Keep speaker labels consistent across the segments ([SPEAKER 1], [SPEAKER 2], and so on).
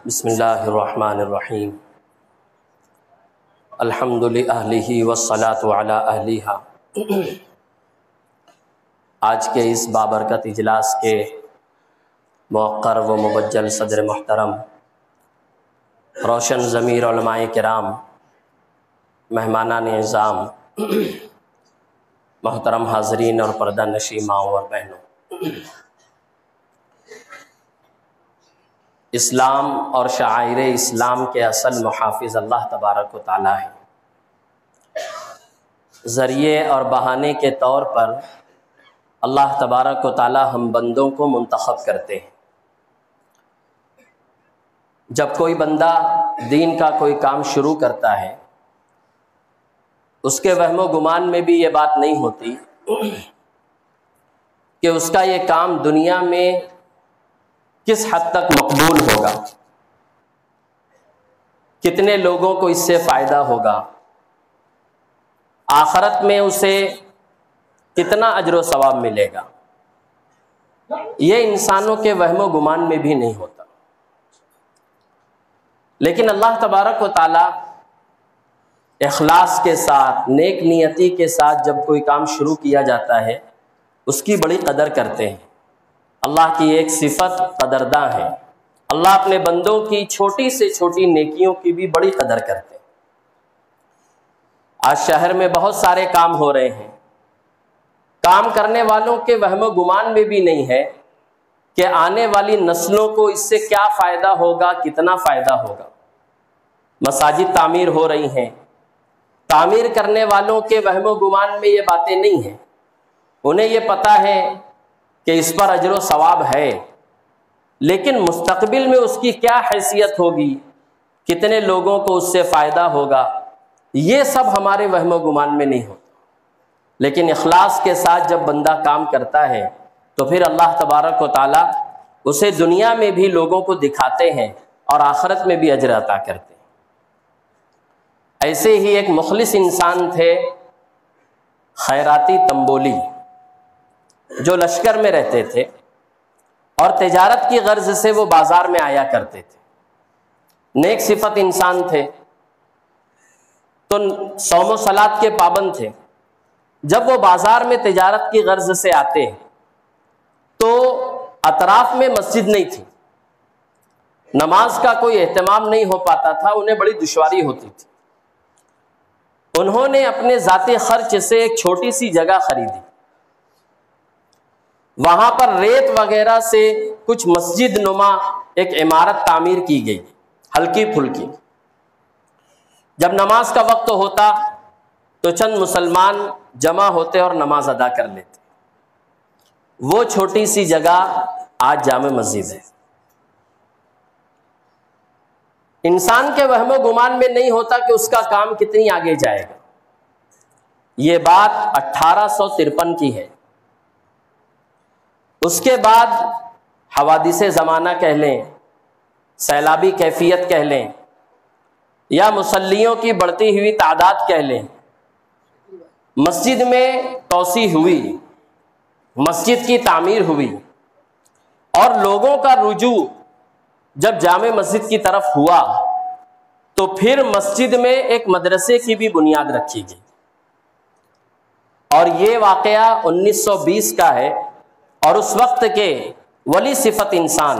[SPEAKER 1] بسم اللہ الرحمن الرحیم الحمد للہ والصلاة علی اہلہا۔ آج کے اس بابرکت اجلاس کے موقر و مبجل صدر محترم، روشن ضمیر علماء کرام، مہمانان اعظام، محترم حاضرین اور پردہ نشین ماؤں اور بہنوں، اسلام اور شعائر اسلام کے اصل محافظ اللہ تبارک و تعالیٰ ہے۔ ذریعے اور بہانے کے طور پر اللہ تبارک و تعالیٰ ہم بندوں کو منتخب کرتے ہیں۔ جب کوئی بندہ دین کا کوئی کام شروع کرتا ہے، اس کے وہم و گمان میں بھی یہ بات نہیں ہوتی کہ اس کا یہ کام دنیا میں کس حد تک مقبول ہوگا، کتنے لوگوں کو اس سے فائدہ ہوگا، آخرت میں اسے کتنا اجر و ثواب ملے گا۔ یہ انسانوں کے وہم و گمان میں بھی نہیں ہوتا۔ لیکن اللہ تبارک و تعالی اخلاص کے ساتھ، نیک نیتی کے ساتھ جب کوئی کام شروع کیا جاتا ہے، اس کی بڑی قدر کرتے ہیں۔ اللہ کی ایک صفت قدرداں ہے۔ اللہ اپنے بندوں کی چھوٹی سے چھوٹی نیکیوں کی بھی بڑی قدر کرتے ہیں۔ آج شہر میں بہت سارے کام ہو رہے ہیں، کام کرنے والوں کے وہم و گمان میں بھی نہیں ہے کہ آنے والی نسلوں کو اس سے کیا فائدہ ہوگا، کتنا فائدہ ہوگا۔ مساجد تعمیر ہو رہی ہیں، تعمیر کرنے والوں کے وہم و گمان میں یہ باتیں نہیں ہیں۔ انہیں یہ پتہ ہے کہ اس پر اجر و ثواب ہے، لیکن مستقبل میں اس کی کیا حیثیت ہوگی، کتنے لوگوں کو اس سے فائدہ ہوگا، یہ سب ہمارے وہم و گمان میں نہیں ہوتا۔ لیکن اخلاص کے ساتھ جب بندہ کام کرتا ہے تو پھر اللہ تبارک و تعالیٰ اسے دنیا میں بھی لوگوں کو دکھاتے ہیں اور آخرت میں بھی اجر عطا کرتے ہیں۔ ایسے ہی ایک مخلص انسان تھے خیراتی تنبولی، جو لشکر میں رہتے تھے اور تجارت کی غرض سے وہ بازار میں آیا کرتے تھے۔ نیک صفت انسان تھے، تو صوم و صلات کے پابند تھے۔ جب وہ بازار میں تجارت کی غرض سے آتے تو اطراف میں مسجد نہیں تھی، نماز کا کوئی اہتمام نہیں ہو پاتا تھا، انہیں بڑی دشواری ہوتی تھی۔ انہوں نے اپنے ذاتی خرچ سے ایک چھوٹی سی جگہ خریدی، وہاں پر ریت وغیرہ سے کچھ مسجد نما ایک عمارت تعمیر کی گئی، ہلکی پھلکی۔ جب نماز کا وقت ہوتا تو چند مسلمان جمع ہوتے اور نماز ادا کر لیتے۔ وہ چھوٹی سی جگہ آج جامع مسجد ہے۔ انسان کے وہم و گمان میں نہیں ہوتا کہ اس کا کام کتنی آگے جائے گا۔ یہ بات 1853 کی ہے۔ اس کے بعد حوادث زمانہ کہہ لیں، سیلابی کیفیت کہہ لیں، یا مصلیوں کی بڑھتی ہوئی تعداد کہہ لیں، مسجد میں توسیع ہوئی، مسجد کی تعمیر ہوئی، اور لوگوں کا رجوع جب جامع مسجد کی طرف ہوا تو پھر مسجد میں ایک مدرسے کی بھی بنیاد رکھی گئی۔ اور یہ واقعہ 1920 کا ہے، اور اس وقت کے ولی صفت انسان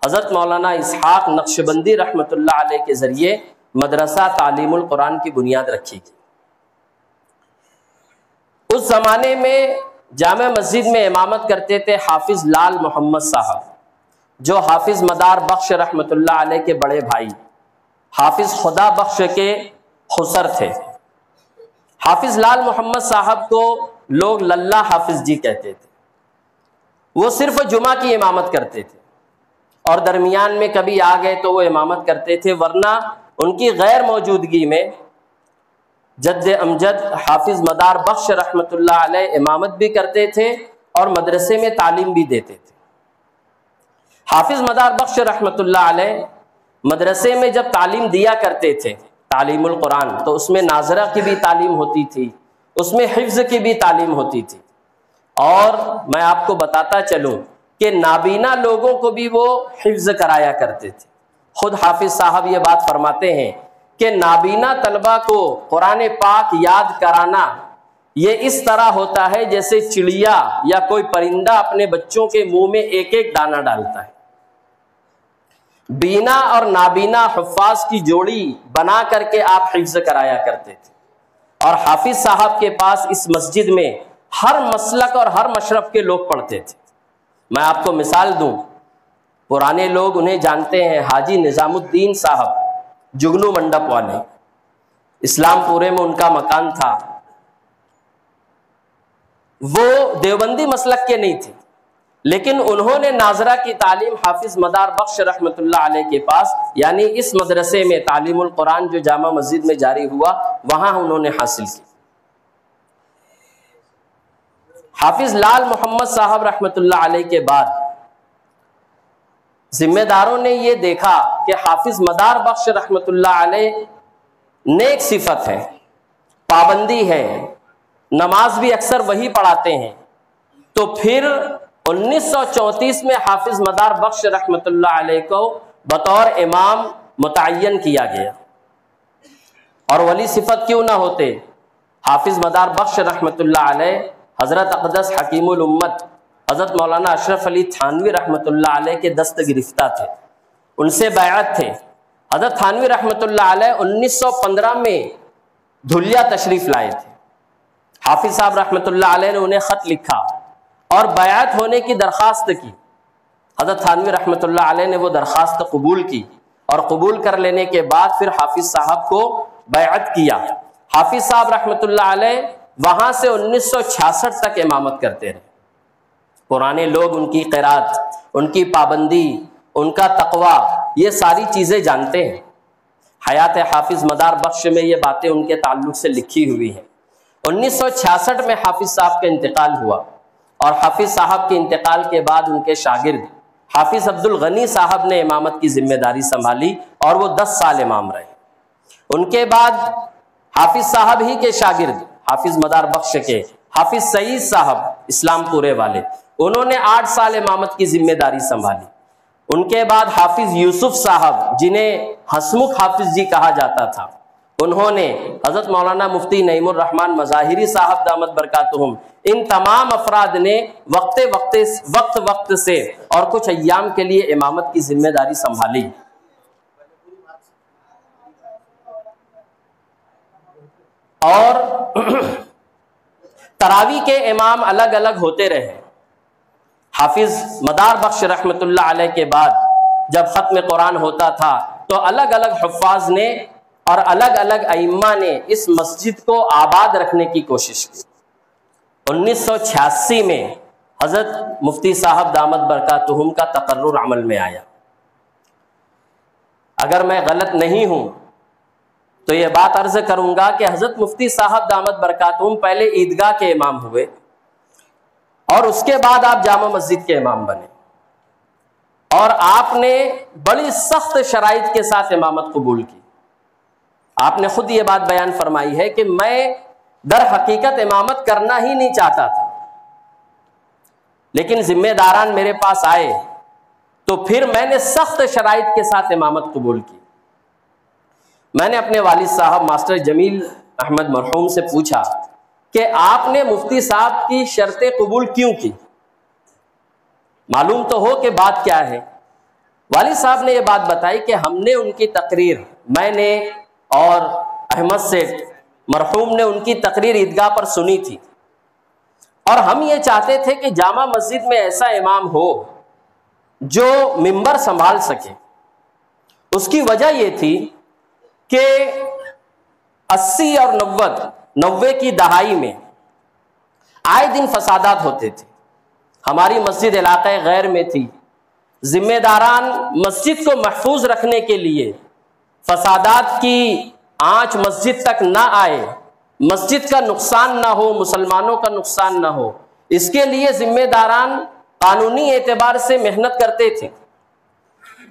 [SPEAKER 1] حضرت مولانا اسحاق نقشبندی رحمۃ اللہ علیہ کے ذریعے مدرسہ تعلیم القرآن کی بنیاد رکھی گئی۔ اس زمانے میں جامع مسجد میں امامت کرتے تھے حافظ لال محمد صاحب، جو حافظ مدار بخش رحمۃ اللہ علیہ کے بڑے بھائی حافظ خدا بخش کے خسر تھے۔ حافظ لال محمد صاحب کو لوگ للہ حافظ جی کہتے تھے۔ وہ صرف جمعہ کی امامت کرتے تھے، اور درمیان میں کبھی آ گئے تو وہ امامت کرتے تھے، ورنہ ان کی غیر موجودگی میں جد امجد حافظ مدار بخش رحمۃ اللہ علیہ امامت بھی کرتے تھے اور مدرسے میں تعلیم بھی دیتے تھے۔ حافظ مدار بخش رحمۃ اللہ علیہ مدرسے میں جب تعلیم دیا کرتے تھے، تعلیم القرآن، تو اس میں ناظرہ کی بھی تعلیم ہوتی تھی، اس میں حفظ کی بھی تعلیم ہوتی تھی۔ اور میں آپ کو بتاتا چلوں کہ نابینا لوگوں کو بھی وہ حفظ کرایا کرتے تھے، خود حافظ صاحب یہ بات فرماتے ہیں کہ نابینا طلبہ کو قرآن پاک یاد کرانا یہ اس طرح ہوتا ہے جیسے چڑیا یا کوئی پرندہ اپنے بچوں کے منہ میں ایک ایک دانہ ڈالتا ہے۔ بینا اور نابینا حفاظ کی جوڑی بنا کر کے آپ حفظ کرایا کرتے تھے، اور حافظ صاحب کے پاس اس مسجد میں ہر مسلک اور ہر مشرب کے لوگ پڑھتے تھے۔ میں آپ کو مثال دوں، پرانے لوگ انہیں جانتے ہیں، حاجی نظام الدین صاحب جگنو منڈپ والے، اسلام پورے میں ان کا مکان تھا۔ وہ دیوبندی مسلک کے نہیں تھے، لیکن انہوں نے ناظرہ کی تعلیم حافظ مدار بخش رحمۃ اللہ علیہ کے پاس، یعنی اس مدرسے میں تعلیم القرآن جو جامع مسجد میں جاری ہوا، وہاں انہوں نے حاصل کی۔ حافظ لال محمد صاحب رحمۃ اللہ علیہ کے بعد ذمہ داروں نے یہ دیکھا کہ حافظ مدار بخش رحمۃ اللہ علیہ نیک صفت ہے، پابندی ہے، نماز بھی اکثر وہی پڑھاتے ہیں، تو پھر 1934 میں حافظ مدار بخش رحمۃ اللہ علیہ کو بطور امام متعین کیا گیا۔ اور ولی صفت کیوں نہ ہوتے، حافظ مدار بخش رحمۃ اللہ علیہ حضرت اقدس حکیم الامت حضرت مولانا اشرف علی تھانوی رحمۃ اللہ علیہ کے دست گرفتہ تھے، ان سے بیعت تھے۔ حضرت تھانوی رحمۃ اللہ علیہ 1915 میں دھلیا تشریف لائے تھے۔ حافظ صاحب رحمۃ اللہ علیہ نے انہیں خط لکھا اور بیعت ہونے کی درخواست کی۔ حضرت تھانوی رحمۃ اللہ علیہ نے وہ درخواست قبول کی، اور قبول کر لینے کے بعد پھر حافظ صاحب کو بیعت کیا۔ حافظ صاحب رحمۃ اللہ علیہ وہاں سے 1966 تک امامت کرتے رہے۔ پرانے لوگ ان کی قرات، ان کی پابندی، ان کا تقوی، یہ ساری چیزیں جانتے ہیں۔ حیات حافظ مدار بخش میں یہ باتیں ان کے تعلق سے لکھی ہوئی ہیں۔ 1966 میں حافظ صاحب کا انتقال ہوا، اور حافظ صاحب کے انتقال کے بعد ان کے شاگرد حافظ عبد الغنی صاحب نے امامت کی ذمہ داری سنبھالی، اور وہ 10 سال امام رہے۔ ان کے بعد حافظ صاحب ہی کے شاگرد حافظ مدار بخش کے حافظ سعید صاحب اسلام پورے والے، انہوں نے 8 سال امامت کی ذمہ داری سنبھالی۔ ان کے بعد حافظ یوسف صاحب، جنہیں ہسمکھ حافظ جی کہا جاتا تھا، انہوں نے، حضرت مولانا مفتی نعیم الرحمن مظاہری صاحب دامت برکاتہم، ان تمام افراد نے وقت سے اور کچھ ایام کے لیے امامت کی ذمہ داری سنبھالی۔ اور تراویح کے امام الگ الگ ہوتے رہے۔ حافظ مدار بخش رحمۃ اللہ علیہ کے بعد جب ختم قرآن ہوتا تھا تو الگ الگ حفاظ نے اور الگ الگ ائمہ نے اس مسجد کو آباد رکھنے کی کوشش کی۔ 1986 میں حضرت مفتی صاحب دامت برکاتہم کا تقرر عمل میں آیا۔ اگر میں غلط نہیں ہوں تو یہ بات عرض کروں گا کہ حضرت مفتی صاحب دامت برکاتہم پہلے عیدگاہ کے امام ہوئے، اور اس کے بعد آپ جامع مسجد کے امام بنے، اور آپ نے بڑی سخت شرائط کے ساتھ امامت قبول کی۔ آپ نے خود یہ بات بیان فرمائی ہے کہ میں در حقیقت امامت کرنا ہی نہیں چاہتا تھا، لیکن ذمہ داران میرے پاس آئے تو پھر میں نے سخت شرائط کے ساتھ امامت قبول کی۔ میں نے اپنے والد صاحب ماسٹر جمیل احمد مرحوم سے پوچھا کہ آپ نے مفتی صاحب کی شرط قبول کیوں کی، معلوم تو ہو کہ بات کیا ہے۔ والد صاحب نے یہ بات بتائی کہ ہم نے ان کی تقریر، میں نے اور احمد سیٹھ مرحوم نے ان کی تقریر عیدگاہ پر سنی تھی، اور ہم یہ چاہتے تھے کہ جامع مسجد میں ایسا امام ہو جو منبر سنبھال سکے۔ اس کی وجہ یہ تھی کہ 80 اور 90 کی دہائی میں آئے دن فسادات ہوتے تھے۔ ہماری مسجد علاقہ غیر میں تھی، ذمہ داران مسجد کو محفوظ رکھنے کے لیے فسادات کی آنچ مسجد تک نہ آئے، مسجد کا نقصان نہ ہو، مسلمانوں کا نقصان نہ ہو، اس کے لیے ذمہ داران قانونی اعتبار سے محنت کرتے تھے،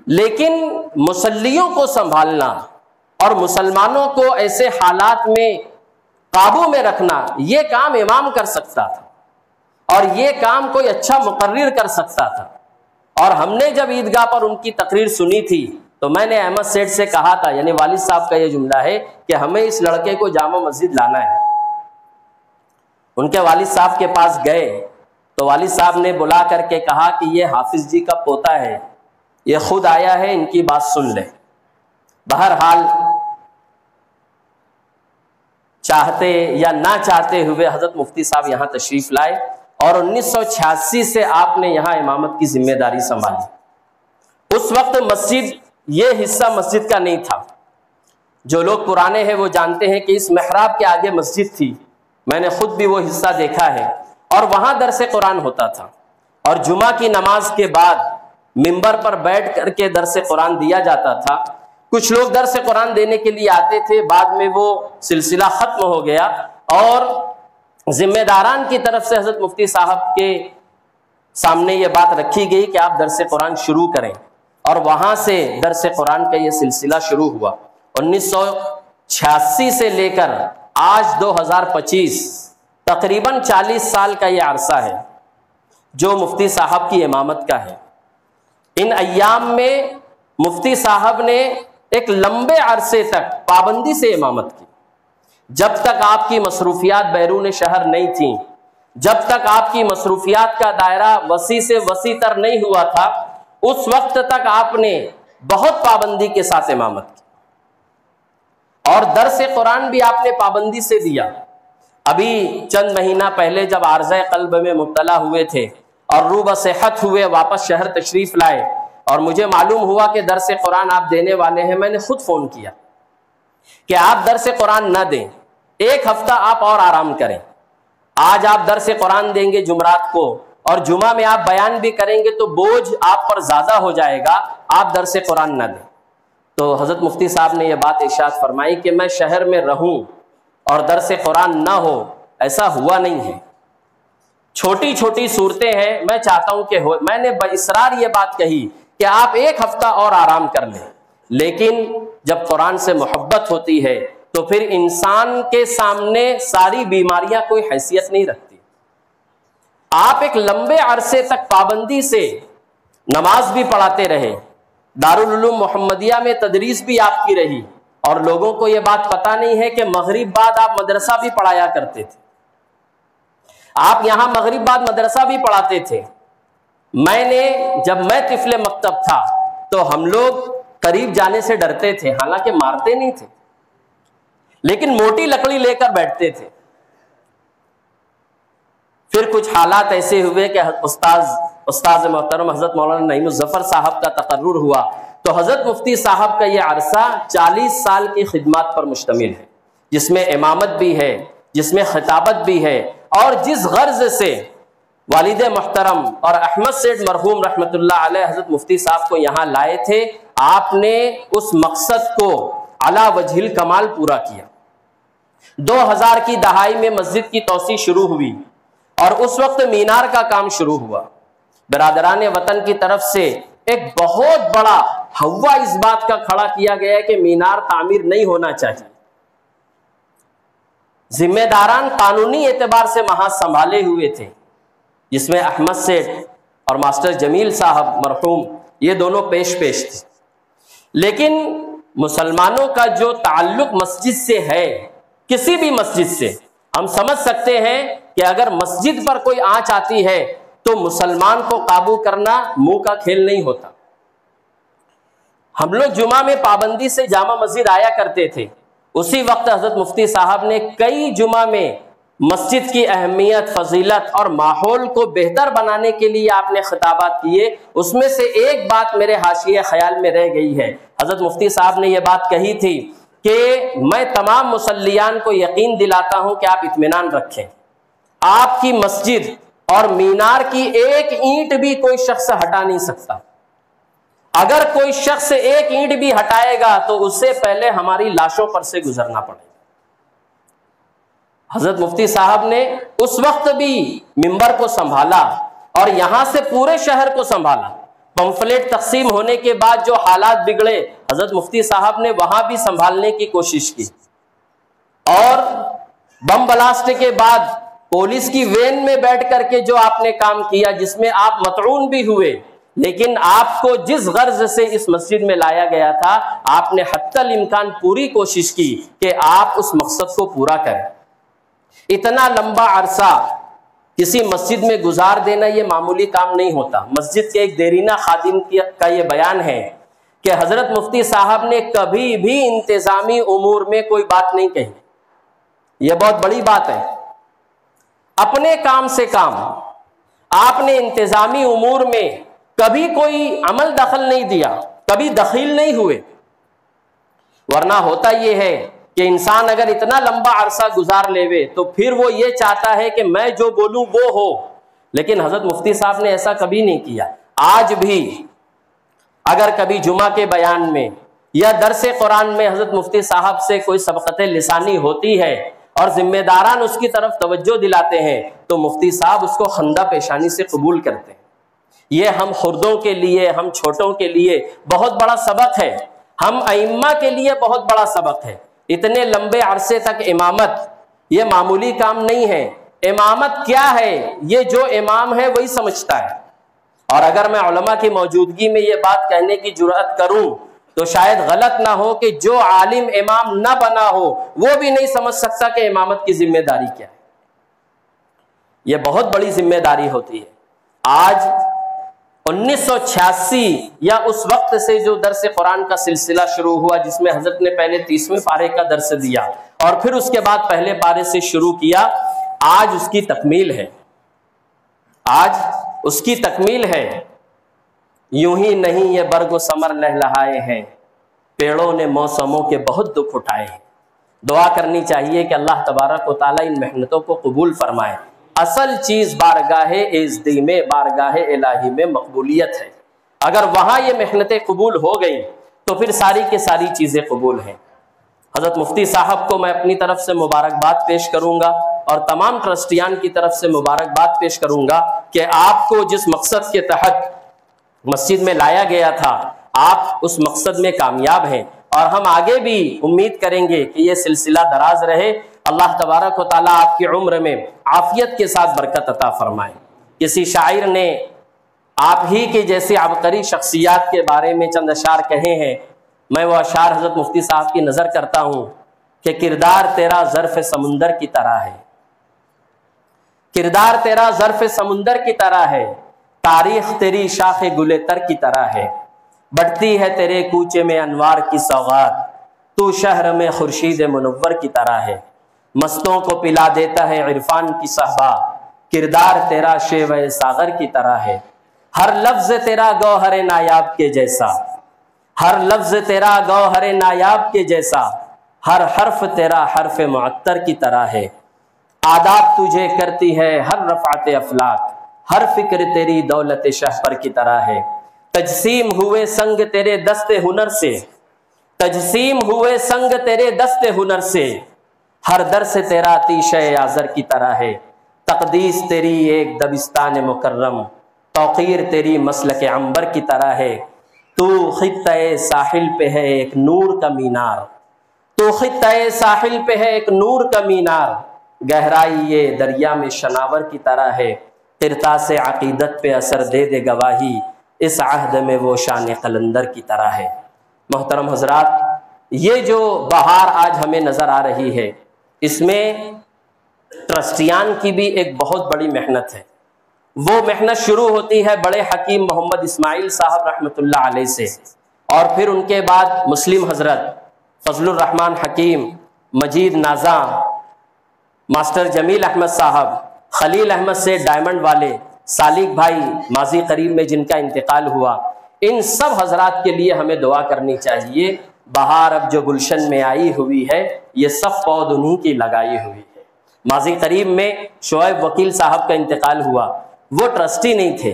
[SPEAKER 1] لیکن مصلیوں کو سنبھالنا اور مسلمانوں کو ایسے حالات میں قابو میں رکھنا، یہ کام امام کر سکتا تھا، اور یہ کام کوئی اچھا مقرر کر سکتا تھا۔ اور ہم نے جب عیدگاہ پر ان کی تقریر سنی تھی تو میں نے احمد سیٹھ سے کہا تھا، یعنی والد صاحب کا یہ جملہ ہے کہ ہمیں اس لڑکے کو جامع مسجد لانا ہے۔ ان کے والد صاحب کے پاس گئے تو والد صاحب نے بلا کر کے کہا کہ یہ حافظ جی کا پوتا ہے، یہ خود آیا ہے، ان کی بات سن لے۔ بہرحال چاہتے یا نہ چاہتے ہوئے حضرت مفتی صاحب یہاں تشریف لائے اور 1986 سے آپ نے یہاں امامت کی ذمہ داری سنبھالی۔ اس وقت مسجد، یہ حصہ مسجد کا نہیں تھا۔ جو لوگ پرانے ہیں وہ جانتے ہیں کہ اس محراب کے آگے مسجد تھی، میں نے خود بھی وہ حصہ دیکھا ہے، اور وہاں درس قرآن ہوتا تھا، اور جمعہ کی نماز کے بعد منبر پر بیٹھ کر کے درس قرآن دیا جاتا تھا۔ کچھ لوگ درس قرآن دینے کے لیے آتے تھے، بعد میں وہ سلسلہ ختم ہو گیا اور ذمہ داران کی طرف سے حضرت مفتی صاحب کے سامنے یہ بات رکھی گئی کہ آپ درس قرآن شروع کریں، اور وہاں سے درس قرآن کا یہ سلسلہ شروع ہوا۔ 1986 سے لے کر آج 2025 تقریباً 40 سال کا یہ عرصہ ہے جو مفتی صاحب کی امامت کا ہے۔ ان ایام میں مفتی صاحب نے ایک لمبے عرصے تک پابندی سے امامت کی۔ جب تک آپ کی مصروفیات بیرون شہر نہیں تھیں، جب تک آپ کی مصروفیات کا دائرہ وسیع سے وسیع تر نہیں ہوا تھا، اس وقت تک آپ نے بہت پابندی کے ساتھ امامت کی، اور درس قرآن بھی آپ نے پابندی سے دیا۔ ابھی چند مہینہ پہلے جب عارضہ قلب میں مبتلا ہوئے تھے اور روح بصحت ہوئے، واپس شہر تشریف لائے اور مجھے معلوم ہوا کہ درس قرآن آپ دینے والے ہیں، میں نے خود فون کیا کہ آپ درس قرآن نہ دیں، ایک ہفتہ آپ اور آرام کریں۔ آج آپ درس قرآن دیں گے جمعرات کو، اور جمعہ میں آپ بیان بھی کریں گے تو بوجھ آپ پر زیادہ ہو جائے گا، آپ درس قرآن نہ دیں۔ تو حضرت مفتی صاحب نے یہ بات ارشاد فرمائی کہ میں شہر میں رہوں اور درس قرآن نہ ہو، ایسا ہوا نہیں ہے۔ چھوٹی چھوٹی صورتیں ہیں، میں چاہتا ہوں کہ ہو۔ میں نے باصرار یہ بات کہی کہ آپ ایک ہفتہ اور آرام کر لیں، لیکن جب قرآن سے محبت ہوتی ہے تو پھر انسان کے سامنے ساری بیماریاں کوئی حیثیت نہیں رکھتی۔ آپ ایک لمبے عرصے تک پابندی سے نماز بھی پڑھاتے رہے، دارالعلوم محمدیہ میں تدریس بھی آپ کی رہی، اور لوگوں کو یہ بات پتہ نہیں ہے کہ مغرب بعد آپ مدرسہ بھی پڑھایا کرتے تھے۔ آپ یہاں مغرب بعد مدرسہ بھی پڑھاتے تھے۔ جب میں طفل مکتب تھا تو ہم لوگ قریب جانے سے ڈرتے تھے، حالانکہ مارتے نہیں تھے، لیکن موٹی لکڑی لے کر بیٹھتے تھے۔ پھر کچھ حالات ایسے ہوئے کہ استاذ محترم حضرت مولانا نعیم الظفر صاحب کا تقرر ہوا، تو حضرت مفتی صاحب کا یہ عرصہ 40 سال کی خدمات پر مشتمل ہے، جس میں امامت بھی ہے، جس میں خطابت بھی ہے، اور جس غرض سے والد محترم اور احمد سیٹھ مرحوم رحمۃ اللہ علیہ حضرت مفتی صاحب کو یہاں لائے تھے، آپ نے اس مقصد کو علی وجہ الکمال پورا کیا۔ 2000 کی دہائی میں مسجد کی توسیع شروع ہوئی، اور اس وقت مینار کا کام شروع ہوا۔ برادران وطن کی طرف سے ایک بہت بڑا ہوا اس بات کا کھڑا کیا گیا کہ مینار تعمیر نہیں ہونا چاہیے۔ ذمہ داران قانونی اعتبار سے محاذ سنبھالے ہوئے تھے، جس میں احمد سیٹھ اور ماسٹر جمیل صاحب مرحوم یہ دونوں پیش تھے۔ لیکن مسلمانوں کا جو تعلق مسجد سے ہے، کسی بھی مسجد سے، ہم سمجھ سکتے ہیں کہ اگر مسجد پر کوئی آنچ آتی ہے تو مسلمان کو قابو کرنا منہ کا کھیل نہیں ہوتا۔ ہم لوگ جمعہ میں پابندی سے جامع مسجد آیا کرتے تھے، اسی وقت حضرت مفتی صاحب نے کئی جمعہ میں مسجد کی اہمیت، فضیلت اور ماحول کو بہتر بنانے کے لیے آپ نے خطابات کیے۔ اس میں سے ایک بات میرے حاشیے خیال میں رہ گئی ہے، حضرت مفتی صاحب نے یہ بات کہی تھی کہ میں تمام مصلیان کو یقین دلاتا ہوں کہ آپ اطمینان رکھیں، آپ کی مسجد اور مینار کی ایک اینٹ بھی کوئی شخص ہٹا نہیں سکتا۔ اگر کوئی شخص ایک اینٹ بھی ہٹائے گا تو اس سے پہلے ہماری لاشوں پر سے گزرنا پڑے گا۔ حضرت مفتی صاحب نے اس وقت بھی منبر کو سنبھالا اور یہاں سے پورے شہر کو سنبھالا۔ پمفلیٹ تقسیم ہونے کے بعد جو حالات بگڑے، حضرت مفتی صاحب نے وہاں بھی سنبھالنے کی کوشش کی، اور بم بلاسٹ کے بعد پولیس کی وین میں بیٹھ کر کے جو آپ نے کام کیا، جس میں آپ مطعون بھی ہوئے، لیکن آپ کو جس غرض سے اس مسجد میں لایا گیا تھا آپ نے حتی الامکان پوری کوشش کی کہ آپ اس مقصد کو پورا کریں۔ اتنا لمبا عرصہ کسی مسجد میں گزار دینا یہ معمولی کام نہیں ہوتا۔ مسجد کے ایک دیرینہ خادم کا یہ بیان ہے کہ حضرت مفتی صاحب نے کبھی بھی انتظامی امور میں کوئی بات نہیں کہی۔ یہ بہت بڑی بات ہے۔ اپنے کام سے کام، آپ نے انتظامی امور میں کبھی کوئی عمل دخل نہیں دیا، کبھی دخیل نہیں ہوئے۔ ورنہ ہوتا یہ ہے کہ انسان اگر اتنا لمبا عرصہ گزار لیوے تو پھر وہ یہ چاہتا ہے کہ میں جو بولوں وہ ہو، لیکن حضرت مفتی صاحب نے ایسا کبھی نہیں کیا۔ آج بھی اگر کبھی جمعہ کے بیان میں یا درس قرآن میں حضرت مفتی صاحب سے کوئی سبقت لسانی ہوتی ہے اور ذمہ داران اس کی طرف توجہ دلاتے ہیں تو مفتی صاحب اس کو خندہ پیشانی سے قبول کرتے ہیں۔ یہ ہم خردوں کے لیے، ہم چھوٹوں کے لیے بہت بڑا سبق ہے، ہم ائمہ کے لیے بہت بڑا سبق ہے۔ اتنے لمبے عرصے تک امامت یہ معمولی کام نہیں ہے۔ امامت کیا ہے یہ جو امام ہے وہی سمجھتا ہے۔ اور اگر میں علماء کی موجودگی میں یہ بات کہنے کی جرأت کروں تو شاید غلط نہ ہو کہ جو عالم امام نہ بنا ہو وہ بھی نہیں سمجھ سکتا کہ امامت کی ذمہ داری کیا ہے۔ یہ بہت بڑی ذمہ داری ہوتی ہے۔ آج 1986 یا اس وقت سے جو درس قرآن کا سلسلہ شروع ہوا، جس میں حضرت نے پہلے 30ویں پارے کا درس دیا اور پھر اس کے بعد پہلے پارے سے شروع کیا، آج اس کی تکمیل ہے۔ آج اس کی تکمیل ہے۔ یوں ہی نہیں یہ برگ و ثمر لہلہائے ہیں، پیڑوں نے موسموں کے بہت دکھ اٹھائے ہیں۔ دعا کرنی چاہیے کہ اللہ تبارک و تعالیٰ ان محنتوں کو قبول فرمائے۔ اصل چیز بارگاہ ازدی میں، بارگاہ الہی میں مقبولیت ہے۔ اگر وہاں یہ محنتیں قبول ہو گئیں تو پھر ساری کی ساری چیزیں قبول ہیں۔ حضرت مفتی صاحب کو میں اپنی طرف سے مبارکباد پیش کروں گا اور تمام ٹرسٹیان کی طرف سے مبارکباد پیش کروں گا کہ آپ کو جس مقصد کے تحت مسجد میں لایا گیا تھا آپ اس مقصد میں کامیاب ہیں، اور ہم آگے بھی امید کریں گے کہ یہ سلسلہ دراز رہے۔ اللہ تبارک و تعالیٰ آپ کی عمر میں عافیت کے ساتھ برکت عطا فرمائے۔ کسی شاعر نے آپ ہی کی جیسی عبقری شخصیات کے بارے میں چند اشعار کہے ہیں، میں وہ اشعار حضرت مفتی صاحب کی نظر کرتا ہوں کہ کردار تیرا ظرف سمندر کی طرح ہے، کردار تیرا ظرف سمندر کی طرح ہے، تاریخ تیری شاخ گل تر کی طرح ہے، بڑھتی ہے تیرے کوچے میں انوار کی سوغات، تو شہر میں خورشید منور کی طرح ہے، مستوں کو پلا دیتا ہے عرفان کی صحبا، کردار تیرا شیوہ ساغر کی طرح ہے، ہر لفظ تیرا گوہر نایاب کے جیسا، ہر لفظ تیرا گوہر نایاب کے جیسا، ہر حرف تیرا حرف معطر کی طرح ہے، آداب تجھے کرتی ہے ہر رفعت افلاک، ہر فکر تیری دولت شہپر کی طرح ہے، تجسیم ہوئے سنگ تیرے دست ہنر سے، تجسیم ہوئے سنگ تیرے دست ہنر سے، ہر درس تیرا تیشہ آذر کی طرح ہے، تقدیس تیری ایک دبستان مکرم، توقیر تیری مسلک عنبر کی طرح ہے، تو خطہ ساحل پہ ہے ایک نور کا مینار، تو خطہ ساحل پہ ہے ایک نور کا مینار، گہرائی یہ دریا میں شناور کی طرح ہے، قرطاس عقیدت پہ اثر دے دے گواہی، اس عہد میں وہ شان قلندر کی طرح ہے۔ محترم حضرات، یہ جو بہار آج ہمیں نظر آ رہی ہے اس میں ٹرسٹیان کی بھی ایک بہت بڑی محنت ہے۔ وہ محنت شروع ہوتی ہے بڑے حکیم محمد اسماعیل صاحب رحمۃ اللہ علیہ سے، اور پھر ان کے بعد مسلم حضرت فضل الرحمن حکیم، مجید نازاں، ماسٹر جمیل احمد صاحب، خلیل احمد سے ڈائمنڈ والے، سالک بھائی ماضی قریب میں جن کا انتقال ہوا، ان سب حضرات کے لیے ہمیں دعا کرنی چاہیے۔ بہار اب جو گلشن میں آئی ہوئی ہے یہ سب پود انہی کی لگائی ہوئی ہے۔ ماضی قریب میں شعیب وکیل صاحب کا انتقال ہوا، وہ ٹرسٹی نہیں تھے،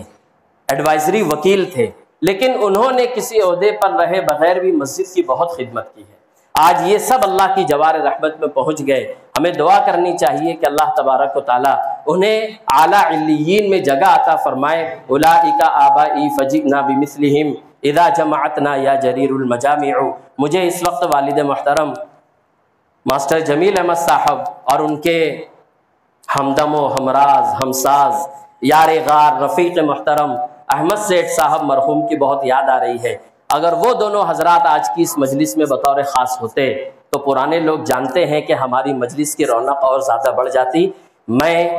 [SPEAKER 1] ایڈوائزری وکیل تھے، لیکن انہوں نے کسی عہدے پر رہے بغیر بھی مسجد کی بہت خدمت کی ہے۔ آج یہ سب اللہ کی جوار رحمت میں پہنچ گئے، ہمیں دعا کرنی چاہیے کہ اللہ تبارک و تعالیٰ انہیں اعلیٰ علیین میں جگہ عطا فرمائے۔ اولئک آبائی فجئنا بمثلہم اذا جمعتنا یا جریر المجامع۔ مجھے اس وقت والد محترم ماسٹر جمیل احمد صاحب اور ان کے ہمدم و ہمراز، ہمساز، یار غار، رفیق محترم احمد سیٹھ صاحب مرحوم کی بہت یاد آ رہی ہے. اگر وہ دونوں حضرات آج کی اس مجلس میں بطور خاص ہوتے تو پرانے لوگ جانتے ہیں کہ ہماری مجلس کی رونق اور زیادہ بڑھ جاتی. میں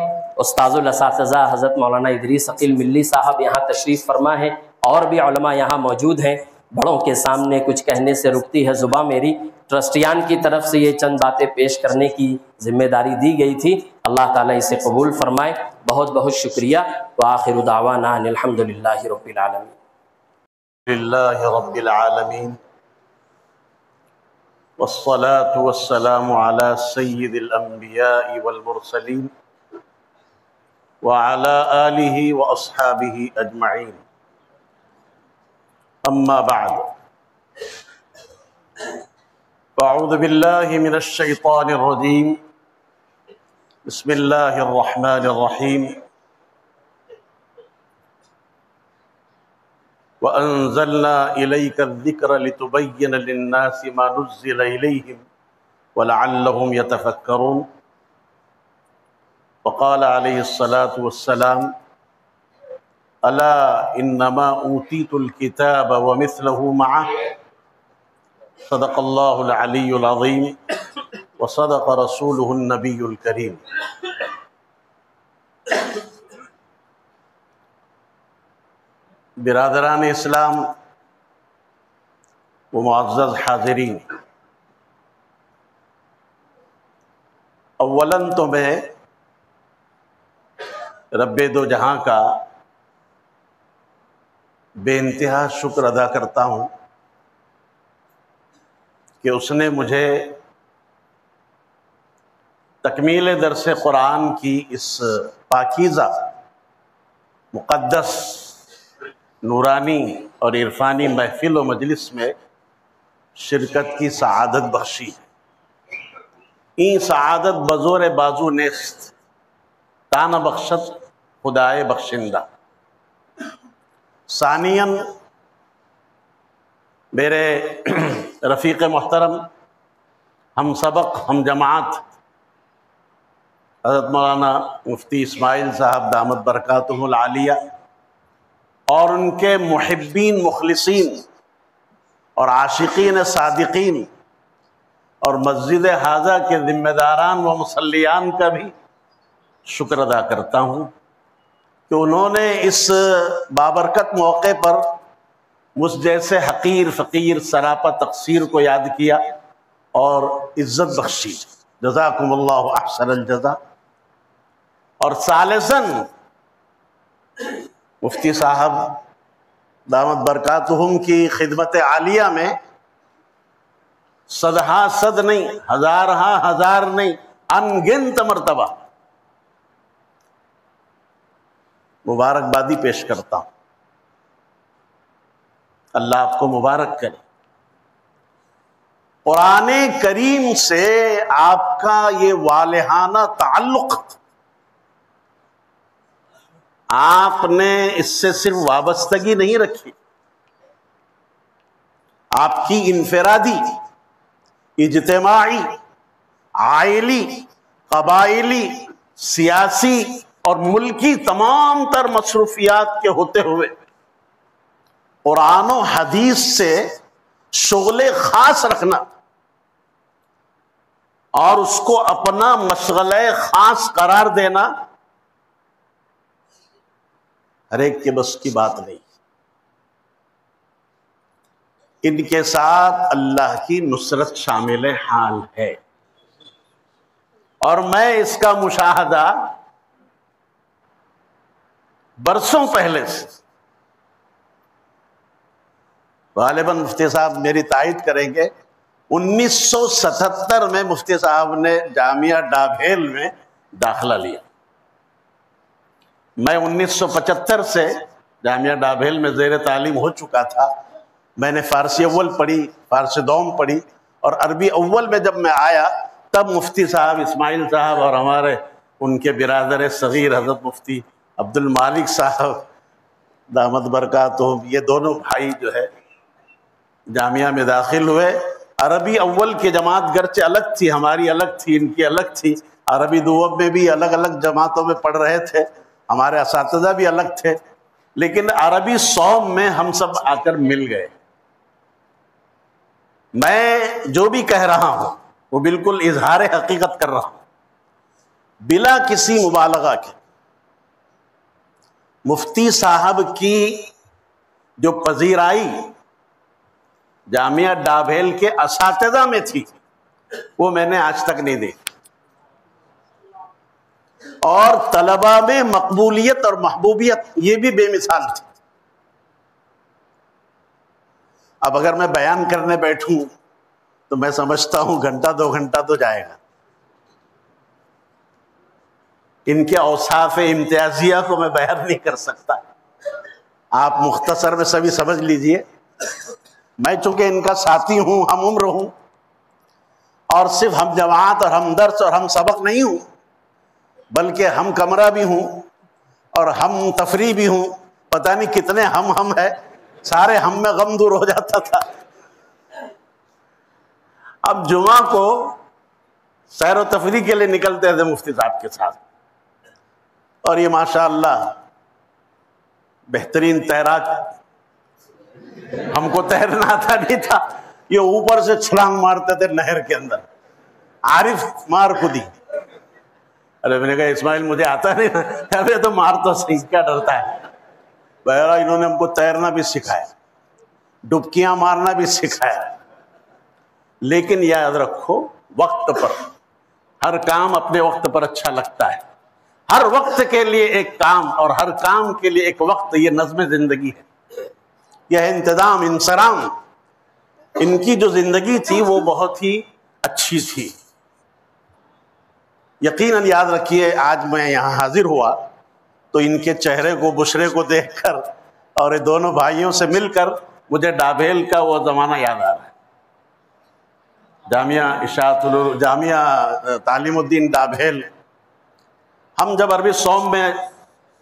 [SPEAKER 1] استاذ الاساتذہ حضرت مولانا ادریس عقیل ملی صاحب یہاں تشریف فرما ہے، اور بھی علماء یہاں موجود ہیں. بڑوں کے سامنے کچھ کہنے سے رکتی ہے زباں میری. ٹرسٹیان کی طرف سے یہ چند باتیں پیش کرنے کی ذمہ داری دی گئی تھی. اللہ تعالیٰ اسے قبول فرمائے. بہت بہت شکریہ. وآخر دعوانا ان الحمد للہ رب العالمین.
[SPEAKER 2] للہ رب العالمین والصلاة والسلام على سید الانبیاء والمرسلین وعلى آلہ واصحابہ اجمعین. اما بعد فاعوذ باللہ من الشیطان الرجیم. بسم اللہ الرحمن الرحیم. وَأَنزَلْنَا إِلَيْكَ الذِّكْرَ لِتُبَيِّنَ لِلنَّاسِ مَا نُزِّلَ إِلَيْهِمْ وَلَعَلَّهُمْ يَتَفَكَّرُونَ. وقال علیہ الصلاة والسلام أَلَا إِنَّمَا أُوتِيتُ الْكِتَابَ وَمِثْلَهُ مَعَهُ. صدق اللہ العلی العظیم وصدق رسولہ النبی الکریم. برادران اسلام و معزز حاضرین، اولاً تو میں رب دو جہاں کا بے انتہا شکر ادا کرتا ہوں کہ اس نے مجھے تکمیل درس قرآن کی اس پاکیزہ، مقدس، نورانی اور عرفانی محفل و مجلس میں شرکت کی سعادت بخشی. این سعادت بزور بازو نیست، تان بخشت خدائے بخشندہ. ثانیاً میرے رفیق محترم، ہم سبق، ہم جماعت حضرت مولانا مفتی اسماعیل صاحب دامت برکاتہم العالیہ اور ان کے محبین، مخلصین اور عاشقین صادقین اور مسجد حاضہ کے ذمہ داران و مصلیان کا بھی شکر ادا کرتا ہوں کہ انہوں نے اس بابرکت موقع پر مجھ جیسے حقیر فقیر سراپا تقصیر کو یاد کیا اور عزت بخشی. جزاکم اللہ احسن الجزا. اور ثالثاً مفتی صاحب دامت برکاتہم کی خدمت عالیہ میں صدہا صد نہیں، ہزارہا ہزار نہیں، انگنت مرتبہ مبارکبادی پیش کرتا ہوں. اللہ آپ کو مبارک کرے. قرآن کریم سے آپ کا یہ والہانہ تعلق، آپ نے اس سے صرف وابستگی نہیں رکھی، آپ کی انفرادی، اجتماعی، عائلی، قبائلی، سیاسی اور ملکی تمام تر مصروفیات کے ہوتے ہوئے قرآن و حدیث سے شغل خاص رکھنا اور اس کو اپنا مشغلہ خاص قرار دینا ہر ایک کے بس کی بات نہیں. ان کے ساتھ اللہ کی نصرت شامل حال ہے، اور میں اس کا مشاہدہ برسوں پہلے سے، غالباً مفتی صاحب میری تائید کریں گے، 1977 میں مفتی صاحب نے جامعہ ڈابھیل میں داخلہ لیا. میں 1975 سے جامعہ ڈابھیل میں زیر تعلیم ہو چکا تھا. میں نے فارسی اول پڑھی، فارسی دوم پڑھی، اور عربی اول میں جب میں آیا تب مفتی صاحب اسماعیل صاحب اور ہمارے ان کے برادر صغیر حضرت مفتی عبد المالک صاحب دامت برکاتہم، یہ دونوں بھائی جو ہے جامعہ میں داخل ہوئے. عربی اول کی جماعت گرچہ الگ تھی، ہماری الگ تھی، ان کی الگ تھی. عربی دوم میں بھی الگ الگ جماعتوں میں پڑھ رہے تھے، ہمارے اساتذہ بھی الگ تھے. لیکن عربی صوم میں ہم سب آ کر مل گئے. میں جو بھی کہہ رہا ہوں وہ بالکل اظہار حقیقت کر رہا ہوں بلا کسی مبالغہ کے. مفتی صاحب کی جو پذیرائی جامعہ ڈابھیل کے اساتذہ میں تھی وہ میں نے آج تک نہیں دیکھی، اور طلباء میں مقبولیت اور محبوبیت یہ بھی بے مثال تھی. اب اگر میں بیان کرنے بیٹھوں تو میں سمجھتا ہوں گھنٹہ 2 گھنٹہ تو جائے گا. ان کے اوصاف امتیازیہ کو میں بیان نہیں کر سکتا. آپ مختصر میں سبھی سمجھ لیجئے. میں چونکہ ان کا ساتھی ہوں، ہم عمر ہوں، اور صرف ہم جماعت اور ہم درس اور ہم سبق نہیں ہوں، بلکہ ہم کمرہ بھی ہوں اور ہم تفریح بھی ہوں. پتہ نہیں کتنے ہم ہے، سارے ہم میں غم دور ہو جاتا تھا. اب جمعہ کو سیر و تفریح کے لیے نکلتے تھے مفتی صاحب کے ساتھ، اور یہ ماشاءاللہ بہترین تیراک. ہم کو تیرنا آتا نہیں تھا، یہ اوپر سے چھلانگ مارتے تھے نہر کے اندر. عارف مار خودی. ارے میں نے کہا اسماعیل مجھے آتا نہیں نا. ارے تو مار تو صحیح، کیا ڈرتا ہے. بہرحال انہوں نے ہم کو تیرنا بھی سکھایا، ڈبکیاں مارنا بھی سکھایا. لیکن یاد رکھو وقت پر ہر کام اپنے وقت پر اچھا لگتا ہے. ہر وقت کے لیے ایک کام اور ہر کام کے لیے ایک وقت. یہ نظم زندگی ہے، یہ انتظام انصرام. ان کی جو زندگی تھی وہ بہت ہی اچھی تھی. یقیناً یاد رکھیے آج میں یہاں حاضر ہوا تو ان کے چہرے کو بشرے کو دیکھ کر اور یہ دونوں بھائیوں سے مل کر مجھے ڈابھیل کا وہ زمانہ یاد آ رہا ہے. جامعہ تعلیم الدین ڈابھیل. ہم جب عربی صوم میں،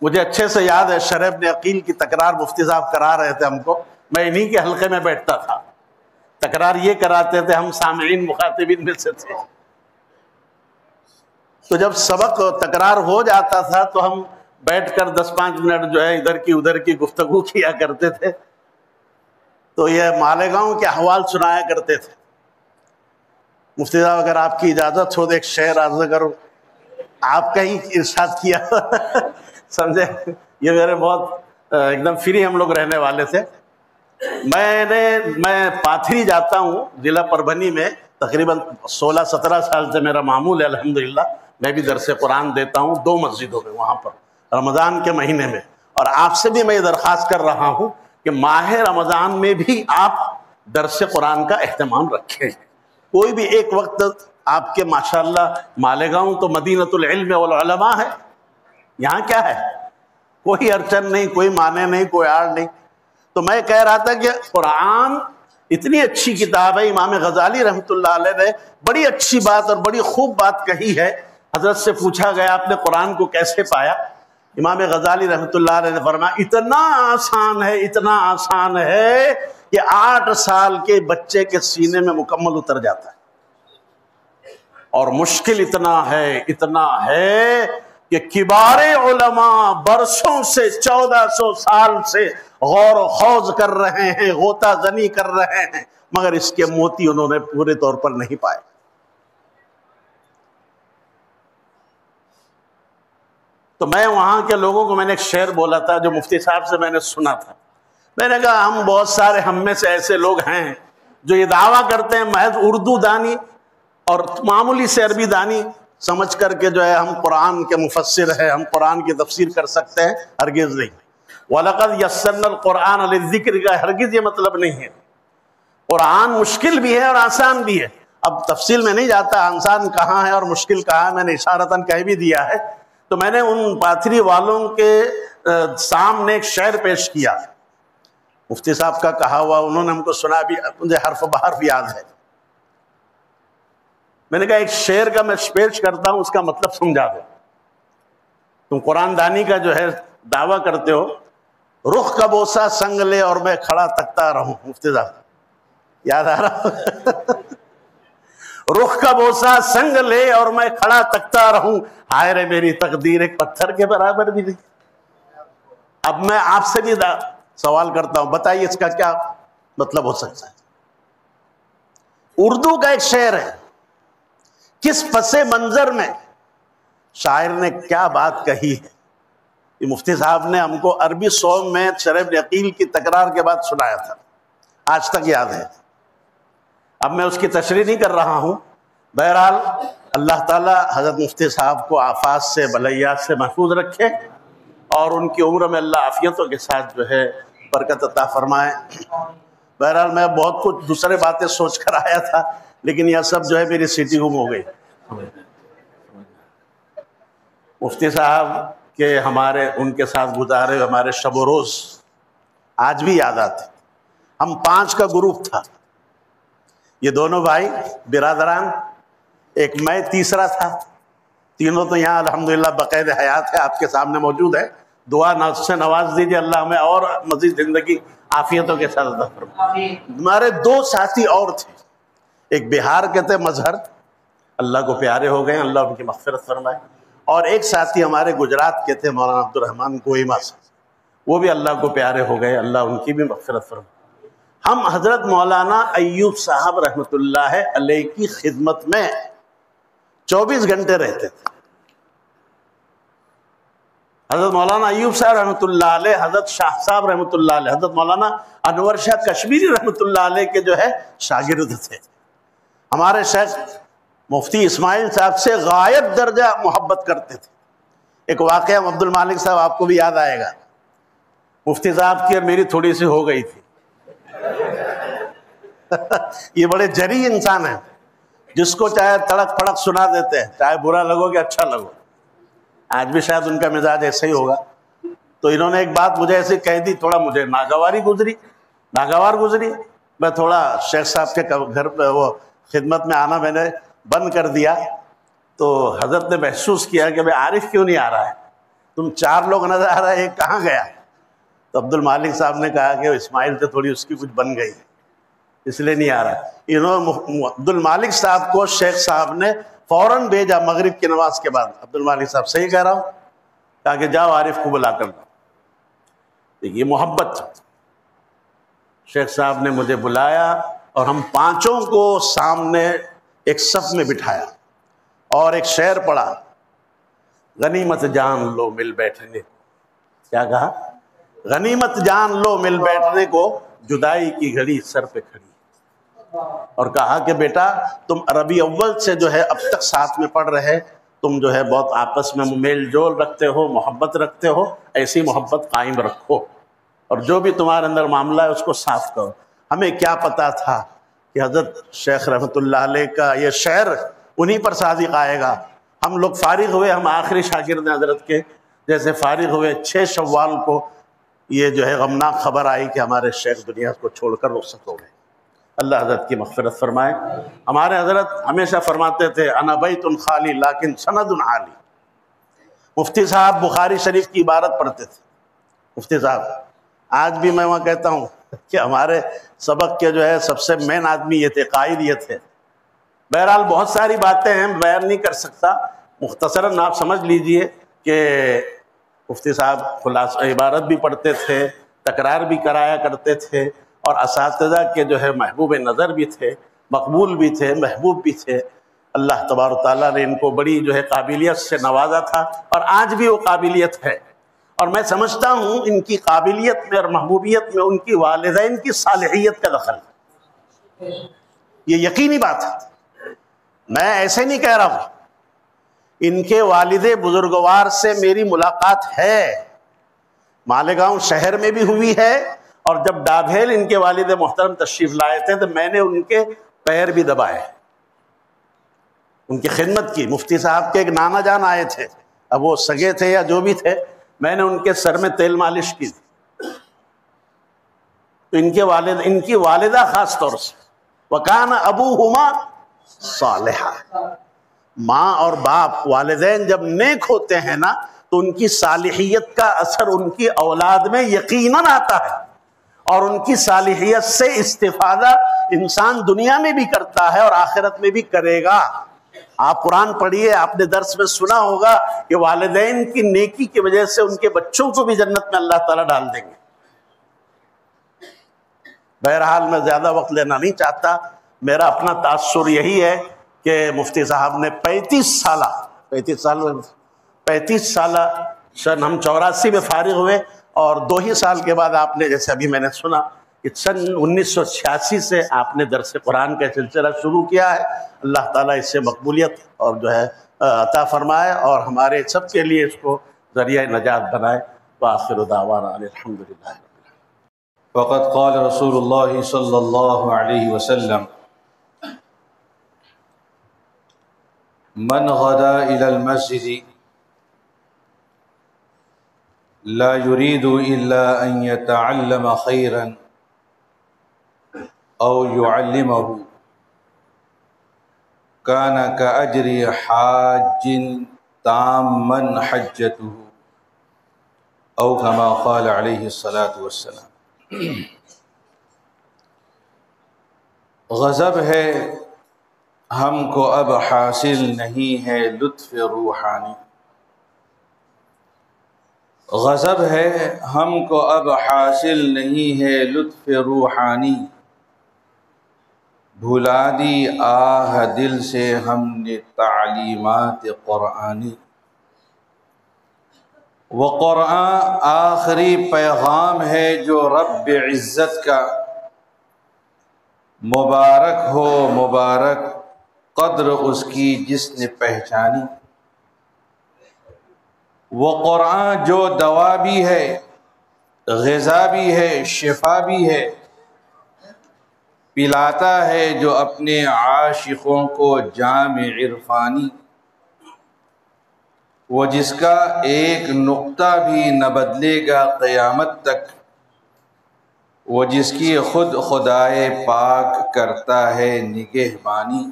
[SPEAKER 2] مجھے اچھے سے یاد ہے، شرح ابن عقیل کی تکرار مفتی صاحب کرا رہے تھے ہم کو. میں انہی کے حلقے میں بیٹھتا تھا. تکرار یہ کراتے تھے، ہم سامعین مخاطبین میں سے تھے. تو جب سبق تکرار ہو جاتا تھا تو ہم بیٹھ کر 10-5 منٹ جو ہے ادھر کی ادھر کی گفتگو کیا کرتے تھے. تو یہ مالیگاؤں کے احوال سنایا کرتے تھے. مفتی صاحب اگر آپ کی اجازت ہو تو ایک شعر عرض کروں. آپ کا ہی ارشاد کیا سمجھے. یہ میرے بہت ایک دم فری ہم لوگ رہنے والے تھے. میں پاتھری جاتا ہوں ضلع پربھنی میں، تقریباً 16-17 سال سے میرا معمول ہے الحمدللہ. میں بھی درس قرآن دیتا ہوں 2 مسجدوں میں وہاں پر رمضان کے مہینے میں. اور آپ سے بھی میں درخواست کر رہا ہوں کہ ماہ رمضان میں بھی آپ درس قرآن کا اہتمام رکھیں. کوئی بھی ایک وقت آپ کے ماشاءاللہ مالیگاؤں تو مدینۃ العلم والعلماء ہے. یہاں کیا ہے؟ کوئی ارچن نہیں، کوئی معنی نہیں، کوئی آڑ نہیں. تو میں کہہ رہا تھا کہ قرآن اتنی اچھی کتاب ہے. امام غزالی رحمۃ اللہ علیہ نے بڑی اچھی بات اور بڑی خوب بات کہی ہے. حضرت سے پوچھا گیا آپ نے قرآن کو کیسے پایا؟ امام غزالی رحمۃ اللہ علیہ نے فرمایا اتنا آسان ہے، اتنا آسان ہے کہ 8 سال کے بچے کے سینے میں مکمل اتر جاتا ہے. اور مشکل اتنا ہے کہ کبار علماء برسوں سے 1400 سال سے غور و خوض کر رہے ہیں، غوطہ زنی کر رہے ہیں، مگر اس کے موتی انہوں نے پورے طور پر نہیں پائے. تو میں وہاں کے لوگوں کو میں نے ایک شعر بولا تھا جو مفتی صاحب سے میں نے سنا تھا. میں نے کہا ہم بہت سارے ہم میں سے ایسے لوگ ہیں جو یہ دعویٰ کرتے ہیں محض اردو دانی اور معمولی سے عربی دانی سمجھ کر کے جو ہے ہم قرآن کے مفسر ہیں، ہم قرآن کی تفسیر کر سکتے ہیں. ہرگز نہیں. وَلَقَدْ يَسَّرْنَا الْقُرْآنَ لِلذِّكْرِ کا ہرگز یہ مطلب نہیں ہے. قرآن مشکل بھی ہے اور آسان بھی ہے. اب تفصیل میں نہیں جاتا آسان کہاں ہے اور مشکل کہاں ہے، میں نے اشارتاً کہہ بھی دیا ہے. تو میں نے ان پاتھری والوں کے سامنے ایک شعر پیش کیا، مفتی صاحب کا کہا ہوا، انہوں نے ہم کو سنا بھی، مجھے حرف بحرف یاد ہے. میں نے کہا ایک شعر کا میں پیش کرتا ہوں، اس کا مطلب سمجھا دو. تم قرآن دانی کا جو ہے دعویٰ کرتے ہو. رخ کا بوسہ سنگ لے اور میں کھڑا تکتا رہوں. مفتی صاحب یاد آ رہا؟ رخ کا بوسہ سنگ لے اور میں کھڑا تکتا رہوں، ہائے رے میری تقدیر ایک پتھر کے برابر بھی نہیں. اب میں آپ سے بھی سوال کرتا ہوں، بتائیے اس کا کیا مطلب ہو سکتا ہے؟ اردو کا ایک شعر ہے، کس پس منظر میں شاعر نے کیا بات کہی ہے؟ یہ مفتی صاحب نے ہم کو عربی سونگ میں شرح ابن عقیل کی تکرار کے بعد سنایا تھا، آج تک یاد ہے۔ اب میں اس کی تشریح نہیں کر رہا ہوں۔ بہرحال اللہ تعالیٰ حضرت مفتی صاحب کو آفات سے بلیات سے محفوظ رکھے اور ان کی عمر میں اللہ عافیتوں کے ساتھ جو ہے برکت عطا فرمائے۔ بہرحال میں بہت کچھ دوسرے باتیں سوچ کر آیا تھا، لیکن یہ سب جو ہے میری سیٹی گم ہو گئی۔ مفتی صاحب کے ان کے ساتھ گزارے ہمارے شب و روز آج بھی یاد آتے۔ ہم 5 کا گروپ تھا، یہ دونوں بھائی برادران، ایک میں تیسرا تھا، تینوں تو یہاں الحمدللہ بقید حیات ہے، آپ کے سامنے موجود ہے۔ دعا سے نواز دیجئے اللہ ہمیں اور مزید زندگی عافیتوں کے ساتھ عطا فرمائے۔ ہمارے 2 ساتھی اور تھے، ایک بہار کے تھے مظہر، اللہ کو پیارے ہو گئے، اللہ ان کی مغفرت فرمائے، اور ایک ساتھی ہمارے گجرات کے تھے مولانا عبد الرحمن کوہیما سے، وہ بھی اللہ کو پیارے ہو گئے، اللہ ان کی بھی مغفرت فرمائے۔ ہم حضرت مولانا ایوب صاحب رحمۃ اللہ علیہ کی خدمت میں 24 گھنٹے رہتے تھے۔ حضرت مولانا ایوب صاحب رحمۃ اللہ علیہ، حضرت شاہ صاحب رحمۃ اللہ علیہ، حضرت مولانا انور شاہ کشمیری رحمۃ اللہ علیہ کے جو ہے شاگرد تھے۔ ہمارے شیخ مفتی اسماعیل صاحب سے غایت درجہ محبت کرتے تھے۔ ایک واقعہ عبد المالک صاحب آپ کو بھی یاد آئے گا، مفتی صاحب کی اور میری تھوڑی سی ہو گئی تھی۔ یہ بڑے جری انسان ہیں، جس کو چاہے تڑک پڑک سنا دیتے ہیں، چاہے برا لگو کہ اچھا لگو۔ آج بھی شاید ان کا مزاج ایسا ہی ہوگا۔ تو انہوں نے ایک بات مجھے ایسی کہہ دی، تھوڑا مجھے ناگوار گزری۔ میں تھوڑا شیخ صاحب کے گھر پہ وہ خدمت میں آنا میں نے بند کر دیا، تو حضرت نے محسوس کیا کہ بھائی عارف کیوں نہیں آ رہا ہے، تم 4 لوگ نظر آ رہا ہے، ایک کہاں گیا؟ تو عبد المالک صاحب نے کہا کہ اسماعیل سے تھوڑی اس کی کچھ بن گئی، اس لیے نہیں آ رہا۔ عبد المالک صاحب کو شیخ صاحب نے فوراً بھیجا مغرب کی نماز کے بعد۔ عبد المالک صاحب صحیح کہہ رہا ہوں، کہا کہ جاؤ عارف کو بلا کر لاؤ۔ یہ محبت، شیخ صاحب نے مجھے بلایا اور ہم 5 کو سامنے ایک صف میں بٹھایا اور ایک شعر پڑھا، غنیمت جان لو مل بیٹھنے کو۔ کیا کہا؟ غنیمت جان لو مل بیٹھنے کو، جدائی کی گھڑی سر پہ کھڑی۔ اور کہا کہ بیٹا تم ربیع اول سے جو ہے اب تک ساتھ میں پڑھ رہے، تم جو ہے بہت آپس میں میل جول رکھتے ہو، محبت رکھتے ہو، ایسی محبت قائم رکھو، اور جو بھی تمہارے اندر معاملہ ہے اس کو صاف کرو۔ ہمیں کیا پتا تھا کہ حضرت شیخ رحمۃ اللہ علیہ کا یہ شعر انہی پر صادق آئے گا۔ ہم لوگ فارغ ہوئے، ہم آخری شاگرد ہیں حضرت کے، جیسے فارغ ہوئے 6 شوال کو یہ جو ہے غمناک خبر آئی کہ ہمارے شیخ دنیا کو چھوڑ کر رخصت ہو گئے۔ اللہ حضرت کی مغفرت فرمائے۔ ہمارے حضرت ہمیشہ فرماتے تھے انا بیت خالی لیکن سند عالی۔ مفتی صاحب بخاری شریف کی عبارت پڑھتے تھے، مفتی صاحب آج بھی میں وہاں کہتا ہوں کہ ہمارے سبق کے جو ہے سب سے مین آدمی یہ تھے، قائد یہ تھے۔ بہرحال بہت ساری باتیں ہیں، بیان نہیں کر سکتا، مختصراً آپ سمجھ لیجئے کہ مفتی صاحب خلاصہ عبارت بھی پڑھتے تھے، تکرار بھی کرایا کرتے تھے، اور اساتذہ کے جو ہے محبوب نظر بھی تھے، مقبول بھی تھے، محبوب بھی تھے۔ اللہ تبارک تعالیٰ نے ان کو بڑی جو ہے قابلیت سے نوازا تھا، اور آج بھی وہ قابلیت ہے۔ اور میں سمجھتا ہوں ان کی قابلیت میں اور محبوبیت میں ان کی والدین کی صالحیت کا دخل ہے، یہ یقینی بات ہے، میں ایسے نہیں کہہ رہا ہوں۔ ان کے والد بزرگوار سے میری ملاقات ہے، مالیگاؤں شہر میں بھی ہوئی ہے، اور جب ڈابھیل ان کے والد محترم تشریف لائے تھے تو میں نے ان کے پیر بھی دبائے، ان کی خدمت کی۔ مفتی صاحب کے ایک نانا جان آئے تھے، اب وہ سگے تھے یا جو بھی تھے، میں نے ان کے سر میں تیل مالش کی تھی۔ تو ان کی والدہ خاص طور سے وَكَانَ أَبُوهُمَا صَالِحًا، ماں اور باپ والدین جب نیک ہوتے ہیں نا تو ان کی صالحیت کا اثر ان کی اولاد میں یقیناً آتا ہے، اور ان کی صالحیت سے استفادہ انسان دنیا میں بھی کرتا ہے اور آخرت میں بھی کرے گا۔ آپ قرآن پڑھیے، آپ نے درس میں سنا ہوگا کہ والدین کی نیکی کی وجہ سے ان کے بچوں کو بھی جنت میں اللہ تعالیٰ ڈال دیں گے۔ بہرحال میں زیادہ وقت لینا نہیں چاہتا، میرا اپنا تاثر یہی ہے کہ مفتی صاحب نے 35 سالہ سن ہم 84 میں فارغ ہوئے، اور 2 ہی سال کے بعد آپ نے، جیسے ابھی میں نے سنا کہ سن 1986 سے آپ نے درس قرآن کا سلسلہ شروع کیا ہے۔ اللہ تعالیٰ اس سے مقبولیت اور جو ہے عطا فرمائے، اور ہمارے سب کے لیے اس کو ذریعہ نجات بنائے۔ وآخر دعوانا الحمدللہ۔
[SPEAKER 3] وقد قال رسول اللہ صلی اللہ علیہ وسلم من غدا الى المسجد لا يريد الا ان يتعلم خيرا او يعلمه كان كأجر حاج تاما حجته او كما قال علیہ الصلاۃ والسلام۔ غضب ہے ہم کو اب حاصل نہیں ہے لطف روحانی، غضب ہے ہم کو اب حاصل نہیں ہے لطف روحانی، بھلا دی آہ دل سے ہم نے تعلیمات قرآنی، وہ قرآن آخری پیغام ہے جو رب عزت کا، مبارک ہو مبارک قدر اس کی جس نے پہچانی، وہ قرآن جو دوا بھی ہے، غذا بھی ہے، شفا بھی ہے، پلاتا ہے جو اپنے عاشقوں کو جام عرفانی، وہ جس کا ایک نقطہ بھی نہ بدلے گا قیامت تک، وہ جس کی خود خدائے پاک کرتا ہے نگہبانی،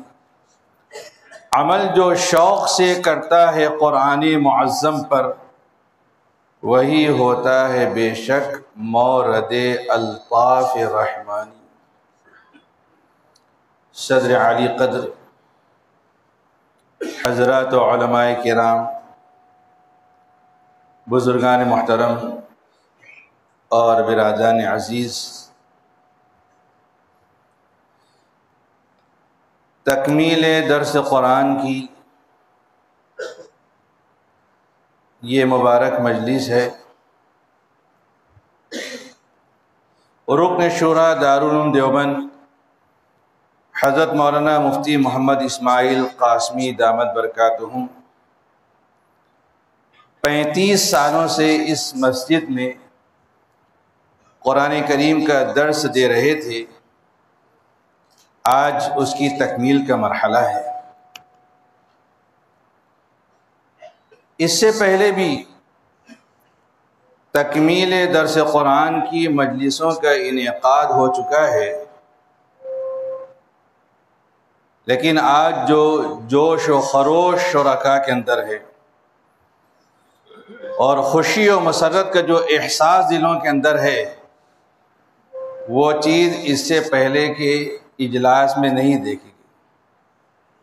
[SPEAKER 3] عمل جو شوق سے کرتا ہے قرآن معظم پر، وہی ہوتا ہے بے شک مورد الطاف رحمانی۔ صدر علی قدر حضرات و علماء کرام، بزرگان محترم اور برادران عزیز، تکمیل درس قرآن کی یہ مبارک مجلس ہے۔ رکن شورا دارالعلوم دیوبند حضرت مولانا مفتی محمد اسماعیل قاسمی دامت برکاتہم 35 سالوں سے اس مسجد میں قرآن کریم کا درس دے رہے تھے، آج اس کی تکمیل کا مرحلہ ہے۔ اس سے پہلے بھی تکمیل درس قرآن کی مجلسوں کا انعقاد ہو چکا ہے، لیکن آج جو جوش و خروش شرکاء کے اندر ہے اور خوشی و مسرت کا جو احساس دلوں کے اندر ہے، وہ چیز اس سے پہلے کے اجلاس میں نہیں دیکھی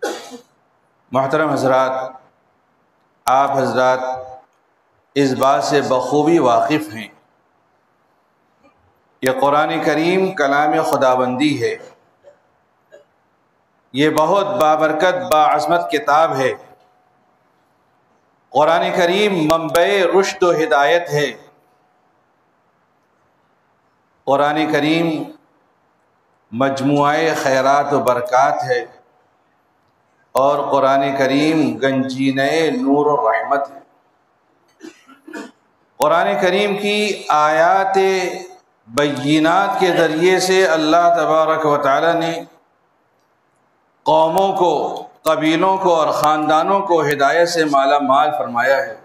[SPEAKER 3] گئی۔ محترم حضرات، آپ حضرات اس بات سے بخوبی واقف ہیں کہ قرآن کریم کلام خداوندی ہے، یہ بہت بابرکت باعظمت کتاب ہے۔ قرآن کریم منبع رشد و ہدایت ہے، قرآن کریم مجموعہ خیرات و برکات ہے، اور قرآن کریم گنجینہ نور و رحمت ہے۔ قرآن کریم کی آیات بینات کے ذریعے سے اللہ تبارک و تعالی نے قوموں کو، قبیلوں کو اور خاندانوں کو ہدایت سے مالا مال فرمایا ہے۔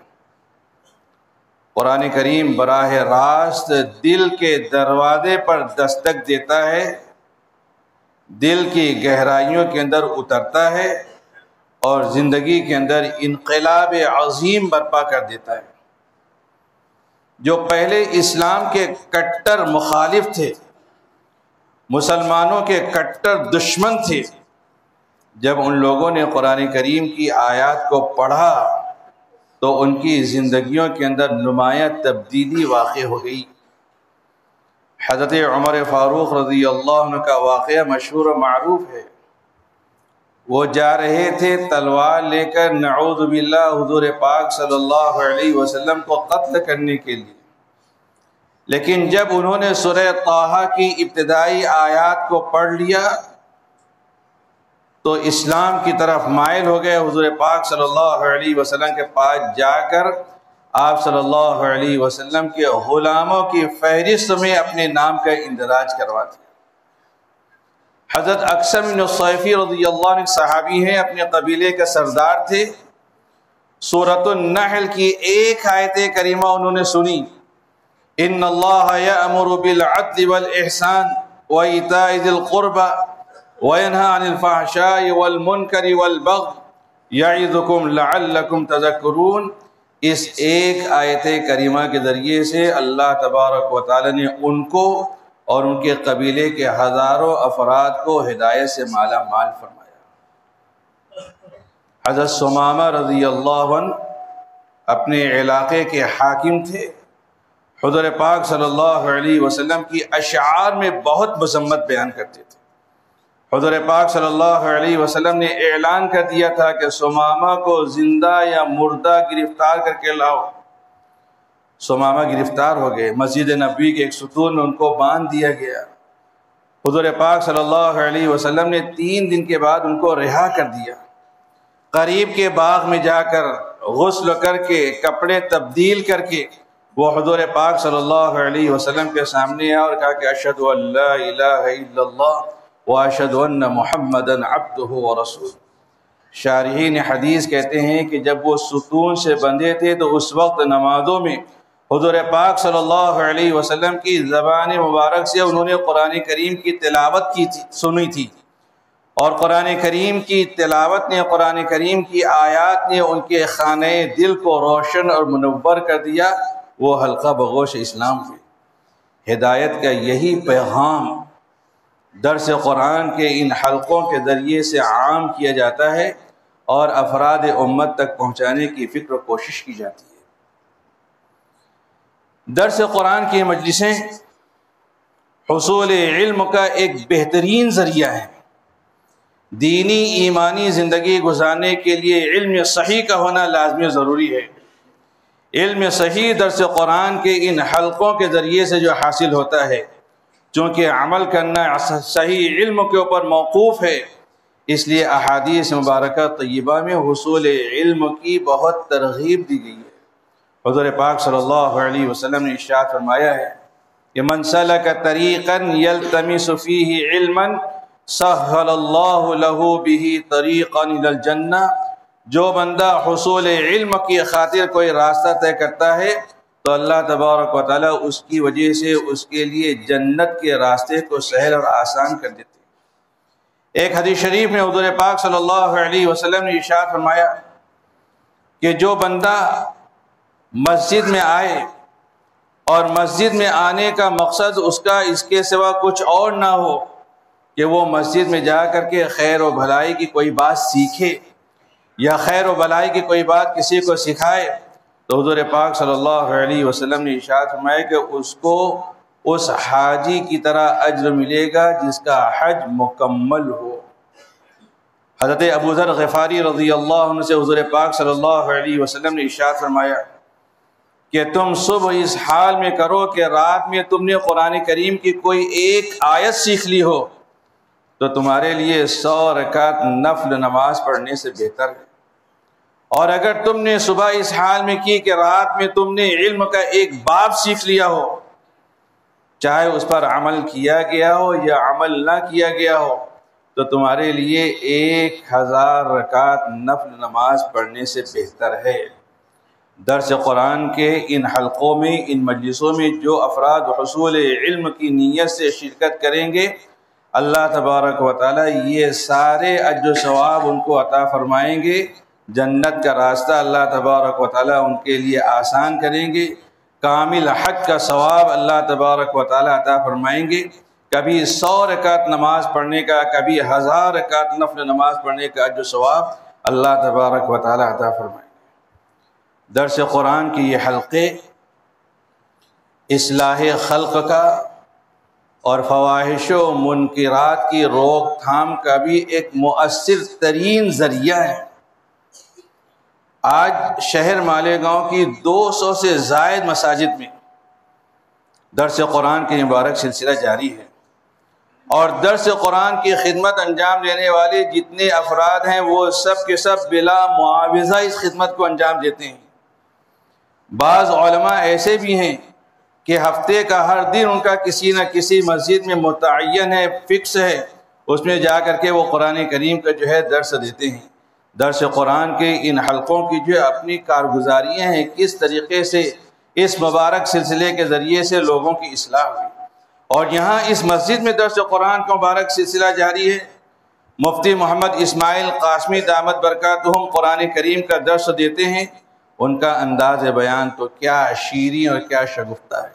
[SPEAKER 3] قرآن کریم براہ راست دل کے دروازے پر دستک دیتا ہے، دل کی گہرائیوں کے اندر اترتا ہے اور زندگی کے اندر انقلاب عظیم برپا کر دیتا ہے۔ جو پہلے اسلام کے کٹر مخالف تھے، مسلمانوں کے کٹر دشمن تھے، جب ان لوگوں نے قرآن کریم کی آیات کو پڑھا تو ان کی زندگیوں کے اندر نمایاں تبدیلی واقع ہو گئی۔ حضرت عمر فاروق رضی اللہ عنہ کا واقعہ مشہور و معروف ہے۔ وہ جا رہے تھے تلوار لے کر نعوذ باللہ حضور پاک صلی اللہ علیہ وسلم کو قتل کرنے کے لیے، لیکن جب انہوں نے سورہ طٰہٰ کی ابتدائی آیات کو پڑھ لیا تو اسلام کی طرف مائل ہو گئے۔ حضور پاک صلی اللہ علیہ وسلم کے پاس جا کر آپ صلی اللہ علیہ وسلم کے غلاموں کی فہرست میں اپنے نام کا اندراج کرواتے۔ حضرت اقسم بن صیفی رضی اللہ عنہ صحابی ہیں، اپنے قبیلے کے سردار تھے۔ سورۃ النحل کی ایک آیت کریمہ انہوں نے سنی، ان اللہ یأمر بالعدل والاحسان وایتاء ذی القربى وینہی عن الفحشاء والمنکر والبغی یعظکم لعلکم تذکرون۔ اس ایک آیت کریمہ کے ذریعے سے اللہ تبارک و تعالی نے ان کو اور ان کے قبیلے کے ہزاروں افراد کو ہدایت سے مالا مال فرمایا۔ حضرت ثمامہ رضی اللہ عنہ اپنے علاقے کے حاکم تھے۔ حضور پاک صلی اللہ علیہ وسلم کی اشعار میں بہت مذمت بیان کرتے تھے۔ حضور پاک صلی اللہ علیہ وسلم نے اعلان کر دیا تھا کہ ثمامہ کو زندہ یا مردہ گرفتار کر کے لاؤ۔ ثمامہ گرفتار ہو گئے، مسجد نبوی کے ایک ستون میں ان کو باندھ دیا گیا۔ حضور پاک صلی اللہ علیہ وسلم نے 3 دن کے بعد ان کو رہا کر دیا۔ قریب کے باغ میں جا کر غسل کر کے کپڑے تبدیل کر کے وہ حضور پاک صلی اللہ علیہ وسلم کے سامنے آیا اور کہا کہ اشہد ان لا الہ الا اللہ واشہد ان محمدًا عبدہ ورسولہ۔ شارحین حدیث کہتے ہیں کہ جب وہ ستون سے بندھے تھے تو اس وقت نمازوں میں حضور پاک صلی اللہ علیہ وسلم کی زبان مبارک سے انہوں نے قرآن کریم کی تلاوت کی تھی، سنی تھی، اور قرآن کریم کی تلاوت نے، قرآن کریم کی آیات نے ان کے خانہ دل کو روشن اور منور کر دیا۔ وہ حلقہ بغوش اسلام ہوئے۔ ہدایت کا یہی پیغام درس قرآن کے ان حلقوں کے ذریعے سے عام کیا جاتا ہے اور افراد امت تک پہنچانے کی فکر و کوشش کی جاتی ہے۔ درس قرآن کی مجلسیں حصول علم کا ایک بہترین ذریعہ ہے۔ دینی ایمانی زندگی گزارنے کے لیے علم صحیح کا ہونا لازمی ضروری ہے۔ علم صحیح درس قرآن کے ان حلقوں کے ذریعے سے جو حاصل ہوتا ہے، چونکہ عمل کرنا صحیح علم کے اوپر موقوف ہے، اس لیے احادیث مبارکہ طیبہ میں حصول علم کی بہت ترغیب دی گئی ہے۔ حضور پاک صلی اللہ علیہ وسلم نے ارشاد فرمایا ہے کہ من سلک طریقا یلتمس فیہ علما سہل اللہ لہ بہ طریقا الی الجنہ۔ جو بندہ حصول علم کی خاطر کوئی راستہ طے کرتا ہے تو اللہ تبارک و تعالیٰ اس کی وجہ سے اس کے لیے جنت کے راستے کو سہل اور آسان کر دیتے ہیں۔ ایک حدیث شریف میں حضور پاک صلی اللہ علیہ وسلم نے ارشاد فرمایا کہ جو بندہ مسجد میں آئے اور مسجد میں آنے کا مقصد اس کا اس کے سوا کچھ اور نہ ہو کہ وہ مسجد میں جا کر کے خیر و بھلائی کی کوئی بات سیکھے یا خیر و بھلائی کی کوئی بات کسی کو سکھائے، تو حضور پاک صلی اللہ علیہ وسلم نے ارشاد فرمایا کہ اس کو اس حاجی کی طرح اجر ملے گا جس کا حج مکمل ہو۔ حضرت ابو ذر غفاری رضی اللہ عنہ سے حضور پاک صلی اللہ علیہ وسلم نے ارشاد فرمایا کہ تم صبح اس حال میں کرو کہ رات میں تم نے قرآن کریم کی کوئی ایک آیت سیکھ لی ہو تو تمہارے لیے 100 رکعت نفل نماز پڑھنے سے بہتر ہے، اور اگر تم نے صبح اس حال میں کی کہ رات میں تم نے علم کا ایک باب سیکھ لیا ہو، چاہے اس پر عمل کیا گیا ہو یا عمل نہ کیا گیا ہو، تو تمہارے لیے 1000 رکعت نفل نماز پڑھنے سے بہتر ہے۔ درس قرآن کے ان حلقوں میں، ان مجلسوں میں جو افراد حصول علم کی نیت سے شرکت کریں گے، اللہ تبارک و تعالیٰ یہ سارے اجر و ثواب ان کو عطا فرمائیں گے۔ جنت کا راستہ اللہ تبارک و تعالیٰ ان کے لیے آسان کریں گے، کامل حج کا ثواب اللہ تبارک و تعالیٰ عطا فرمائیں گے، کبھی 100 رکعت نماز پڑھنے کا، کبھی 1000 رکعت نفل نماز پڑھنے کا جو ثواب اللہ تبارک و تعالی عطا فرمائے۔ درس قرآن کی یہ حلقے اصلاح خلق کا اور فواحش و منکرات کی روک تھام کا بھی ایک مؤثر ترین ذریعہ ہے۔ آج شہر مالیگاؤں کی 200 سے زائد مساجد میں درس قرآن کی مبارک سلسلہ جاری ہے، اور درس قرآن کی خدمت انجام دینے والے جتنے افراد ہیں وہ سب کے سب بلا معاوضہ اس خدمت کو انجام دیتے ہیں۔ بعض علماء ایسے بھی ہیں کہ ہفتے کا ہر دن ان کا کسی نہ کسی مسجد میں متعین ہے، فکس ہے، اس میں جا کر کے وہ قرآن کریم کا جو ہے درس دیتے ہیں۔ درس قرآن کے ان حلقوں کی جو اپنی کارگزاریاں ہیں، کس طریقے سے اس مبارک سلسلے کے ذریعے سے لوگوں کی اصلاح ہوئی۔ اور یہاں اس مسجد میں درس قرآن کا مبارک سلسلہ جاری ہے۔ مفتی محمد اسماعیل قاسمی دامت برکاتہم قرآن کریم کا درس دیتے ہیں۔ ان کا انداز بیان تو کیا شیریں اور کیا شگفتہ ہے۔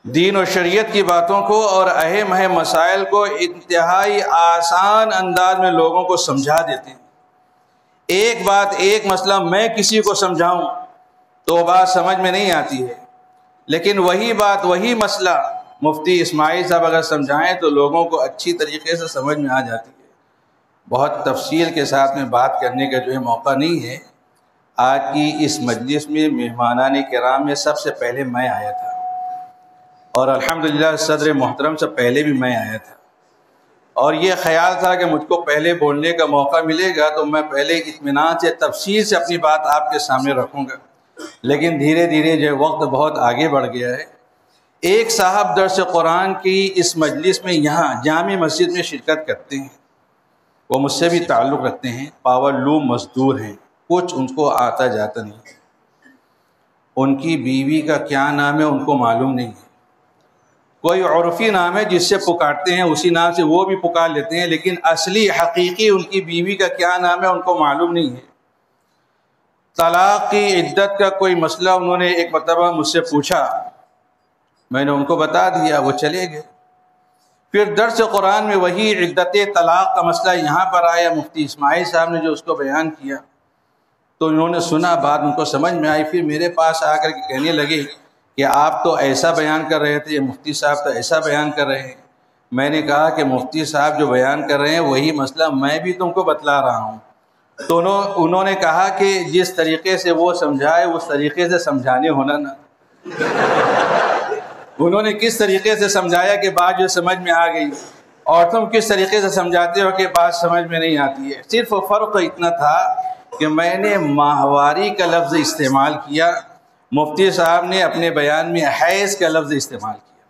[SPEAKER 3] دین و شریعت کی باتوں کو اور اہم مسائل کو انتہائی آسان انداز میں لوگوں کو سمجھا دیتے ہیں۔ ایک بات، ایک مسئلہ میں کسی کو سمجھاؤں تو بات سمجھ میں نہیں آتی ہے، لیکن وہی بات، وہی مسئلہ مفتی اسماعیل صاحب اگر سمجھائیں تو لوگوں کو اچھی طریقے سے سمجھ میں آ جاتی ہے۔ بہت تفصیل کے ساتھ میں بات کرنے کا جو ہے موقع نہیں ہے۔ آج کی اس مجلس میں مہمانان کرام میں سب سے پہلے میں آیا تھا، اور الحمدللہ صدر محترم سے پہلے بھی میں آیا تھا، اور یہ خیال تھا کہ مجھ کو پہلے بولنے کا موقع ملے گا تو میں پہلے اطمینان سے تفصیل سے اپنی بات آپ کے سامنے رکھوں گا، لیکن دھیرے دھیرے جو وقت بہت آگے بڑھ گیا ہے۔ ایک صاحب درس قرآن کی اس مجلس میں یہاں جامع مسجد میں شرکت کرتے ہیں، وہ مجھ سے بھی تعلق رکھتے ہیں، پاور لوم مزدور ہیں، کچھ ان کو آتا جاتا نہیں، ان کی بیوی کا کیا نام ہے ان کو معلوم نہیں ہے، کوئی عرفی نام ہے جس سے پکارتے ہیں اسی نام سے وہ بھی پکار لیتے ہیں، لیکن اصلی حقیقی ان کی بیوی کا کیا نام ہے ان کو معلوم نہیں ہے۔ طلاق کی عدت کا کوئی مسئلہ انہوں نے ایک مرتبہ مجھ سے پوچھا، میں نے ان کو بتا دیا، وہ چلے گئے۔ پھر درس قرآن میں وہی عدت طلاق کا مسئلہ یہاں پر آیا، مفتی اسماعیل صاحب نے جو اس کو بیان کیا تو انہوں نے سنا، بات ان کو سمجھ میں آئی، پھر میرے پاس آ کر کے کہنے لگے کہ آپ تو ایسا بیان کر رہے تھے، مفتی صاحب تو ایسا بیان کر رہے ہیں۔ میں نے کہا کہ مفتی صاحب جو بیان کر رہے ہیں وہی مسئلہ میں بھی تم کو بتلا رہا ہوں۔ تو انہوں نے کہا کہ جس طریقے سے وہ سمجھائے اس طریقے سے سمجھانے ہونا نا۔ انہوں نے کس طریقے سے سمجھایا کہ بات جو سمجھ میں آ گئی، اور تم کس طریقے سے سمجھاتے ہو کہ بات سمجھ میں نہیں آتی ہے۔ صرف فرق اتنا تھا کہ میں نے ماہواری کا لفظ استعمال کیا، مفتی صاحب نے اپنے بیان میں حیض کا لفظ استعمال کیا۔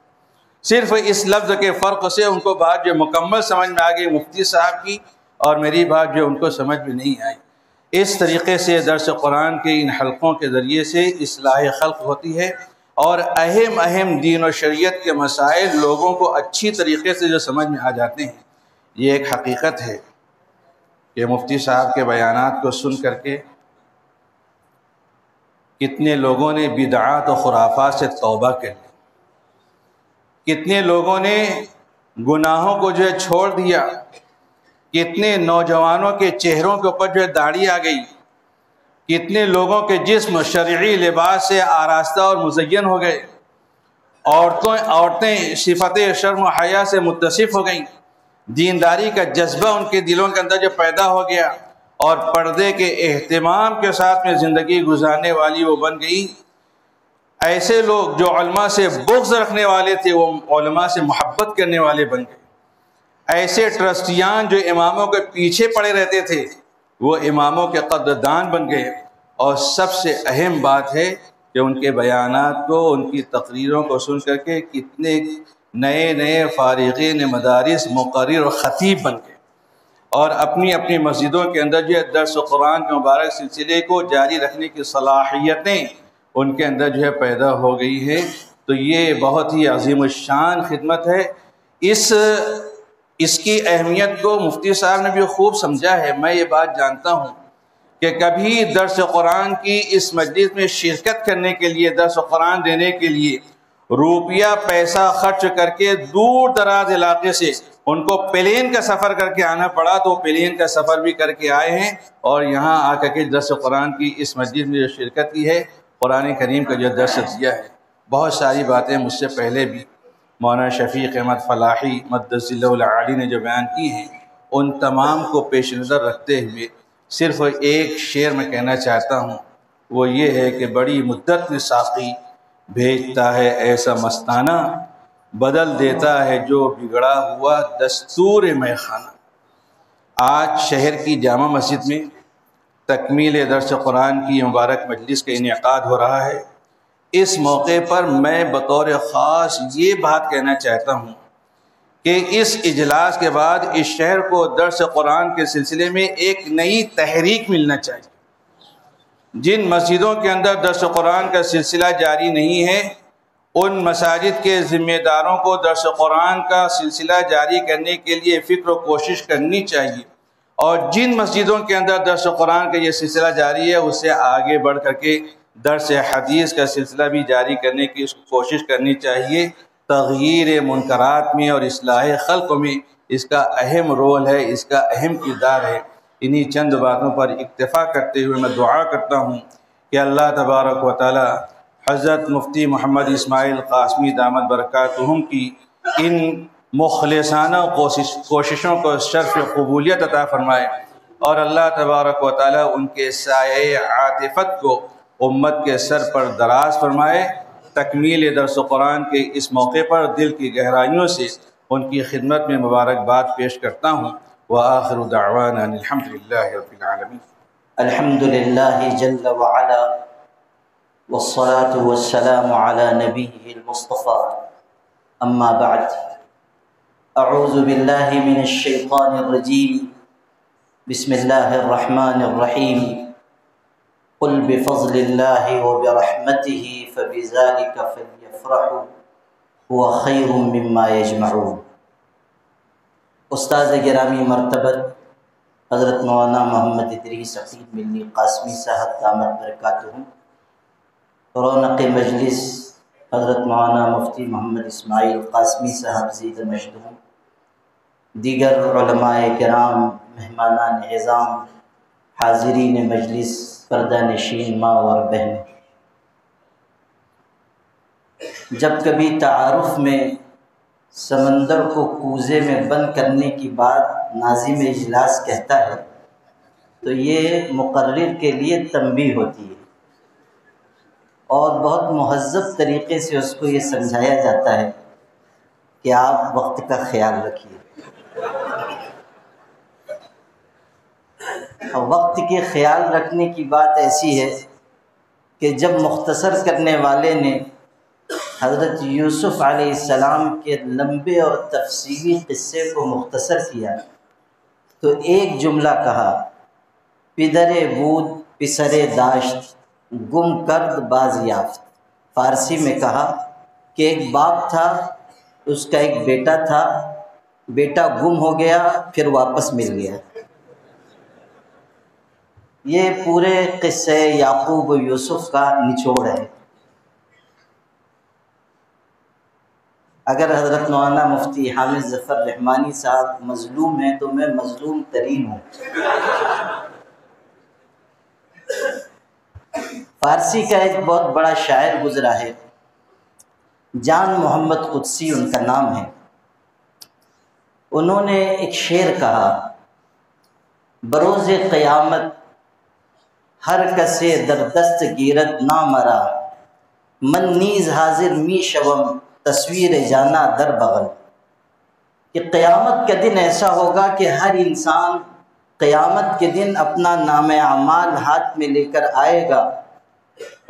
[SPEAKER 3] صرف اس لفظ کے فرق سے ان کو بات جو مکمل سمجھ میں آ گئی مفتی صاحب کی، اور میری بات جو ان کو سمجھ میں نہیں آئی۔ اس طریقے سے درس قرآن کے ان حلقوں کے ذریعے سے اصلاح خلق ہوتی ہے، اور اہم دین و شریعت کے مسائل لوگوں کو اچھی طریقے سے جو سمجھ میں آ جاتے ہیں۔ یہ ایک حقیقت ہے کہ مفتی صاحب کے بیانات کو سن کر کے کتنے لوگوں نے بدعات و خرافات سے توبہ کر لی، کتنے لوگوں نے گناہوں کو جو ہے چھوڑ دیا، کتنے نوجوانوں کے چہروں کے اوپر جو ہے داڑھی آ گئی، کتنے لوگوں کے جسم شرعی لباس سے آراستہ اور مزین ہو گئے، عورتیں صفت شرم و حیا سے متصف ہو گئیں، دینداری کا جذبہ ان کے دلوں کے اندر جو پیدا ہو گیا، اور پردے کے اہتمام کے ساتھ میں زندگی گزارنے والی وہ بن گئی۔ ایسے لوگ جو علماء سے بغض رکھنے والے تھے وہ علماء سے محبت کرنے والے بن گئے۔ ایسے ٹرسٹیان جو اماموں کے پیچھے پڑے رہتے تھے وہ اماموں کے قدردان بن گئے۔ اور سب سے اہم بات ہے کہ ان کے بیانات کو، ان کی تقریروں کو سن کر کے کتنے نئے فارغین مدارس مقرر اور خطیب بن گئے، اور اپنی مسجدوں کے اندر جو ہے درس قرآن کے مبارک سلسلے کو جاری رکھنے کی صلاحیتیں ان کے اندر جو ہے پیدا ہو گئی ہے۔ تو یہ بہت ہی عظیم الشان خدمت ہے۔ اس کی اہمیت کو مفتی صاحب نے بھی خوب سمجھا ہے۔ میں یہ بات جانتا ہوں کہ کبھی درس قرآن کی اس مجلس میں شرکت کرنے کے لیے، درس قرآن دینے کے لیے روپیہ پیسہ خرچ کر کے دور دراز علاقے سے ان کو پلین کا سفر کر کے آنا پڑا، تو پلین کا سفر بھی کر کے آئے ہیں اور یہاں آ کر کے درس قرآن کی اس مسجد میں جو شرکت کی ہے، قرآن کریم کا جو درس دیا ہے۔ بہت ساری باتیں مجھ سے پہلے بھی مولانا شفیق احمد فلاحی مدث اللہ العالی نے جو بیان کی ہیں، ان تمام کو پیش نظر رکھتے ہوئے صرف ایک شعر میں کہنا چاہتا ہوں، وہ یہ ہے کہ بڑی مدت میں ساقی بھیجتا ہے ایسا مستانہ، بدل دیتا ہے جو بگڑا ہوا دستور میں خانہ۔ آج شہر کی جامع مسجد میں تکمیل درس قرآن کی مبارک مجلس کا انعقاد ہو رہا ہے۔ اس موقع پر میں بطور خاص یہ بات کہنا چاہتا ہوں کہ اس اجلاس کے بعد اس شہر کو درس قرآن کے سلسلے میں ایک نئی تحریک ملنا چاہیے۔ جن مسجدوں کے اندر درس قرآن کا سلسلہ جاری نہیں ہے، ان مساجد کے ذمہ داروں کو درس قرآن کا سلسلہ جاری کرنے کے لیے فکر و کوشش کرنی چاہیے، اور جن مسجدوں کے اندر درس قرآن کا یہ سلسلہ جاری ہے اس سے آگے بڑھ کر کے درس حدیث کا سلسلہ بھی جاری کرنے کی کوشش کرنی چاہیے۔ تغییر منکرات میں اور اصلاح خلق میں اس کا اہم رول ہے، اس کا اہم کردار ہے۔ انہی چند باتوں پر اکتفا کرتے ہوئے میں دعا کرتا ہوں کہ اللہ تبارک و تعالی حضرت مفتی محمد اسماعیل قاسمی دامت برکاتہم کی ان مخلصانہ کوششوں کو شرف قبولیت عطا فرمائے، اور اللہ تبارک و تعالی ان کے سایہ عاطفت کو امت کے سر پر دراز فرمائے۔ تکمیل درس قرآن کے اس موقع پر دل کی گہرائیوں سے ان کی خدمت میں مبارکباد پیش کرتا ہوں۔ وآخر دعوانا الحمد للہ رب العالمین۔
[SPEAKER 4] الحمد للہ جل وعلا والصلاة والسلام على نبیہ المصطفى، اما بعد، اعوذ باللہ من الشیطان الرجیم، بسم اللہ الرحمن الرحیم، قل بفضل اللہ وبرحمتہ فبذلک فلیفرحوا هو خیر مما یجمعون۔ استاذ گرامی مرتبت حضرت مولانا محمد ادریس عقیل ملی قاسمی صاحب دامت برکاتہم، رونق مجلس حضرت مولانا مفتی محمد اسماعیل قاسمی صاحب زید مجدہم، دیگر علماء کرام، مہمانان اعظام، حاضرین مجلس، پردہ نشین ماں اور بہن، جب کبھی تعارف میں سمندر کو کوزے میں بند کرنے کی بات ناظم اجلاس کہتا ہے تو یہ مقرر کے لیے تنبیہ ہوتی ہے، اور بہت مہذب طریقے سے اس کو یہ سمجھایا جاتا ہے کہ آپ وقت کا خیال رکھیے۔ وقت کے خیال رکھنے کی بات ایسی ہے کہ جب مختصر کرنے والے نے حضرت یوسف علیہ السلام کے لمبے اور تفصیلی قصے کو مختصر کیا تو ایک جملہ کہا، پدرے بود پسرے داشت گم کرد باز یافت۔ فارسی میں کہا کہ ایک باپ تھا، اس کا ایک بیٹا تھا، بیٹا گم ہو گیا پھر واپس مل گیا۔ یہ پورے قصے یعقوب و یوسف کا نچوڑ ہے۔ اگر حضرت مولانا مفتی حامد ظفر رحمانی صاحب مظلوم ہیں تو میں مظلوم ترین ہوں۔ فارسی کا ایک بہت بڑا شاعر گزرا ہے، جان محمد قدسی ان کا نام ہے۔ انہوں نے ایک شعر کہا، بروز قیامت ہر کسے در دست گیرد نا مرا، من نیز حاضر می شوم تصویر جانا در بغل۔ کہ قیامت کا دن ایسا ہوگا کہ ہر انسان قیامت کے دن اپنا نام اعمال ہاتھ میں لے کر آئے گا،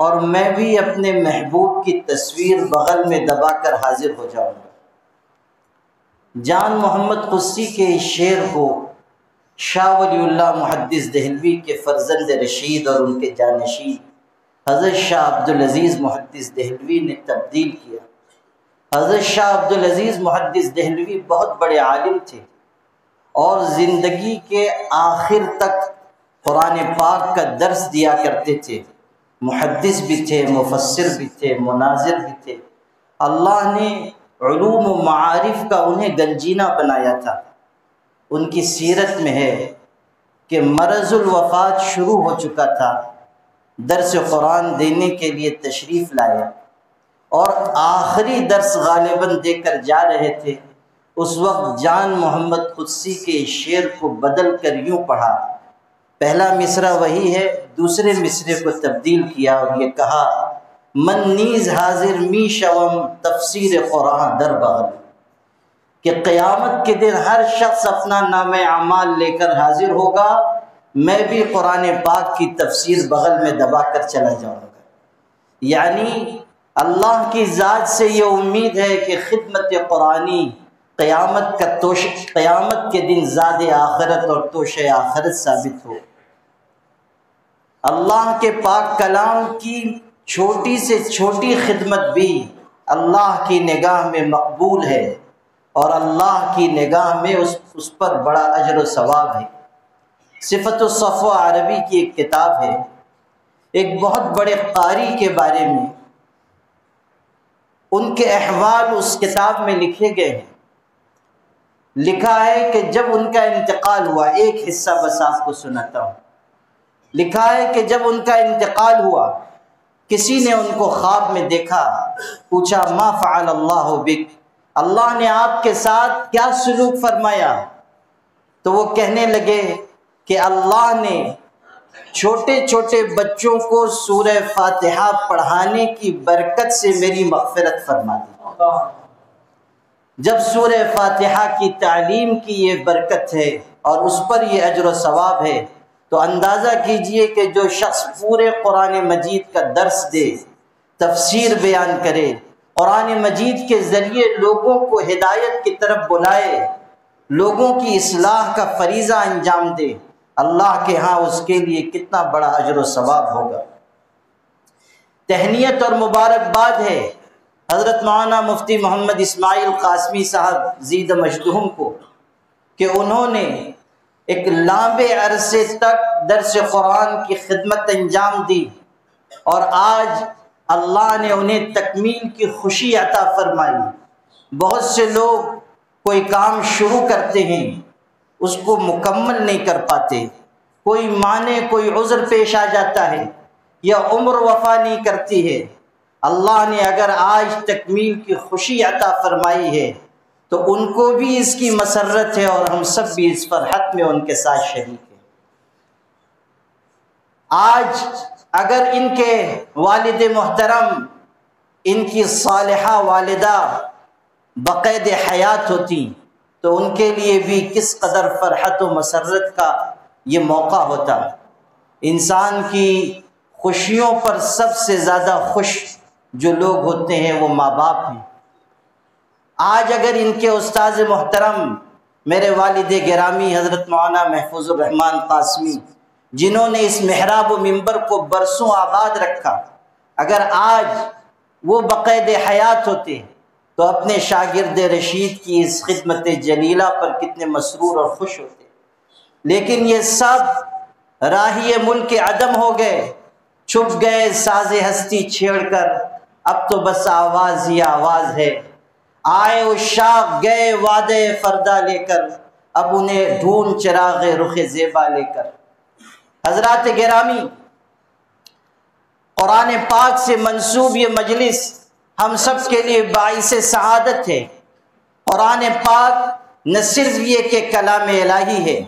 [SPEAKER 4] اور میں بھی اپنے محبوب کی تصویر بغل میں دبا کر حاضر ہو جاؤں گا۔ جان محمد قدسی کے اس شعر کو شاہ ولی اللہ محدث دہلوی کے فرزند رشید اور ان کے جانشین حضرت شاہ عبدالعزیز محدث دہلوی نے تبدیل کیا۔ حضرت شاہ عبدالعزیز محدث دہلوی بہت بڑے عالم تھے، اور زندگی کے آخر تک قرآن پاک کا درس دیا کرتے تھے، محدث بھی تھے، مفسر بھی تھے، مناظر بھی تھے، اللہ نے علوم و معارف کا انہیں گنجینہ بنایا تھا۔ ان کی سیرت میں ہے کہ مرض الوفات شروع ہو چکا تھا، درس قرآن دینے کے لیے تشریف لائے اور آخری درس غالباً دے کر جا رہے تھے۔ اس وقت جان محمد قدسی کے شعر کو بدل کر یوں پڑھا، پہلا مصرع وہی ہے، دوسرے مصرے کو تبدیل کیا اور یہ کہا، من نیز حاضر می شوم تفسیر قرآن در بغل، کہ قیامت کے دن ہر شخص اپنا نام اعمال لے کر حاضر ہوگا، میں بھی قرآن پاک کی تفسیر بغل میں دبا کر چلا جاؤں گا۔ یعنی اللہ کی ذات سے یہ امید ہے کہ خدمت قرآنی قیامت کے دن زاد آخرت اور توش آخرت ثابت ہو۔ اللہ کے پاک کلام کی چھوٹی سے چھوٹی خدمت بھی اللہ کی نگاہ میں مقبول ہے اور اللہ کی نگاہ میں اس پر بڑا اجر و ثواب ہے۔ صفت الصفوہ عربی کی ایک کتاب ہے، ایک بہت بڑے قاری کے بارے میں ان کے احوال اس کتاب میں لکھے گئے ہیں۔ لکھا ہے کہ جب ان کا انتقال ہوا، ایک حصہ بس آپ کو سناتا ہوں۔ لکھا ہے کہ جب ان کا انتقال ہوا، کسی نے ان کو خواب میں دیکھا، پوچھا ما فعل اللہ بک، اللہ نے آپ کے ساتھ کیا سلوک فرمایا؟ تو وہ کہنے لگے کہ اللہ نے چھوٹے چھوٹے بچوں کو سورہ فاتحہ پڑھانے کی برکت سے میری مغفرت فرما دی۔ جب سورہ فاتحہ کی تعلیم کی یہ برکت ہے اور اس پر یہ اجر و ثواب ہے، تو اندازہ کیجئے کہ جو شخص پورے قرآن مجید کا درس دے، تفسیر بیان کرے، قرآن مجید کے ذریعے لوگوں کو ہدایت کی طرف بلائے، لوگوں کی اصلاح کا فریضہ انجام دے، اللہ کے ہاں اس کے لیے کتنا بڑا اجر و ثواب ہوگا۔ تہنیت اور مبارکباد ہے حضرت مولانا مفتی محمد اسماعیل قاسمی صاحب زید مجدہم کو کہ انہوں نے ایک لمبے عرصے تک درس قرآن کی خدمت انجام دی اور آج اللہ نے انہیں تکمیل کی خوشی عطا فرمائی۔ بہت سے لوگ کوئی کام شروع کرتے ہیں، اس کو مکمل نہیں کر پاتے، کوئی معنی کوئی عذر پیش آ جاتا ہے یا عمر وفا نہیں کرتی ہے۔ اللہ نے اگر آج تکمیل کی خوشی عطا فرمائی ہے تو ان کو بھی اس کی مسرت ہے اور ہم سب بھی اس فرحت میں ان کے ساتھ شریک ہیں۔ آج اگر ان کے والد محترم، ان کی صالحہ والدہ بقید حیات ہوتی تو ان کے لیے بھی کس قدر فرحت و مسرت کا یہ موقع ہوتا۔ انسان کی خوشیوں پر سب سے زیادہ خوش جو لوگ ہوتے ہیں وہ ماں باپ ہیں۔ آج اگر ان کے استاذ محترم میرے والد گرامی حضرت مولانا محفوظ الرحمن قاسمی، جنہوں نے اس محراب و منبر کو برسوں آباد رکھا، اگر آج وہ بقید حیات ہوتے تو اپنے شاگرد رشید کی اس خدمت جلیلہ پر کتنے مسرور اور خوش ہوتے۔ لیکن یہ سب راہی ملک عدم ہو گئے، چھپ گئے ساز ہستی چھیڑ کر، اب تو بس آواز ہی آواز ہے۔ آئے عشاق گئے وعدے فردا لے کر، اب انہیں ڈھونڈ چراغ رخ زیبا لے کر۔ حضرات گرامی، قرآن پاک سے منسوب یہ مجلس ہم سب کے لیے باعث سعادت ہے۔ قرآن پاک نہ صرف یہ کہ کلام الہی ہے،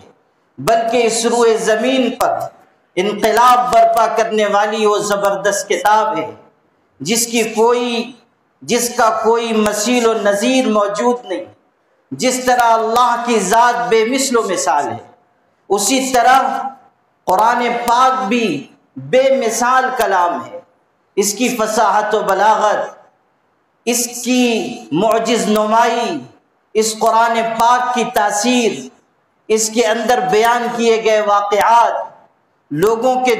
[SPEAKER 4] بلکہ اس روئے زمین پر انقلاب برپا کرنے والی وہ زبردست کتاب ہے جس کا کوئی مثیل و نظیر موجود نہیں۔ جس طرح اللہ کی ذات بے مثل و مثال ہے، اسی طرح قرآن پاک بھی بے مثال کلام ہے۔ اس کی فصاحت و بلاغت، اس کی معجز نمائی، اس قرآن پاک کی تاثیر، اس کے اندر بیان کیے گئے واقعات لوگوں کے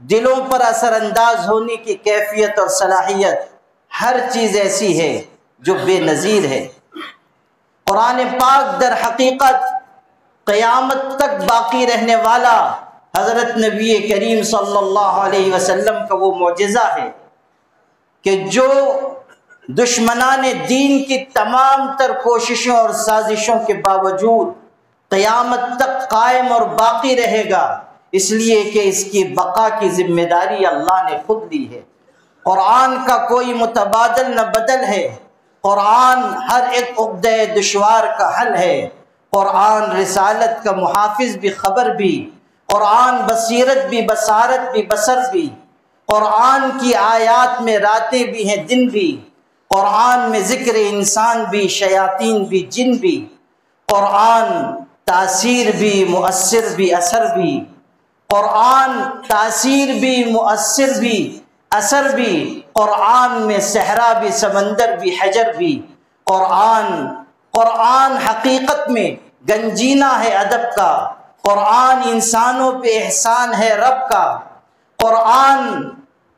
[SPEAKER 4] دلوں پر اثر انداز ہونے کی کیفیت اور صلاحیت، ہر چیز ایسی ہے جو بے نظیر ہے۔ قرآن پاک در حقیقت قیامت تک باقی رہنے والا حضرت نبی کریم صلی اللہ علیہ وسلم کا وہ معجزہ ہے کہ جو دشمنان دین کی تمام تر کوششوں اور سازشوں کے باوجود قیامت تک قائم اور باقی رہے گا، اس لیے کہ اس کی بقا کی ذمہ داری اللہ نے خود لی ہے۔ قرآن کا کوئی متبادل نہ بدل ہے، قرآن ہر ایک عقدہ دشوار کا حل ہے، قرآن رسالت کا محافظ بھی، خبر بھی، قرآن بصیرت بھی، بصارت بھی، بصر بھی، قرآن کی آیات میں راتیں بھی ہیں، دن بھی، قرآن میں ذکر انسان بھی، شیاطین بھی، جن بھی، قرآن تاثیر بھی، مؤثر بھی، اثر بھی، قرآن تاثیر بھی، مؤثر بھی، اثر بھی، قرآن میں صحرا بھی، سمندر بھی، حجر بھی، قرآن حقیقت میں گنجینہ ہے ادب کا، قرآن انسانوں پہ احسان ہے رب کا، قرآن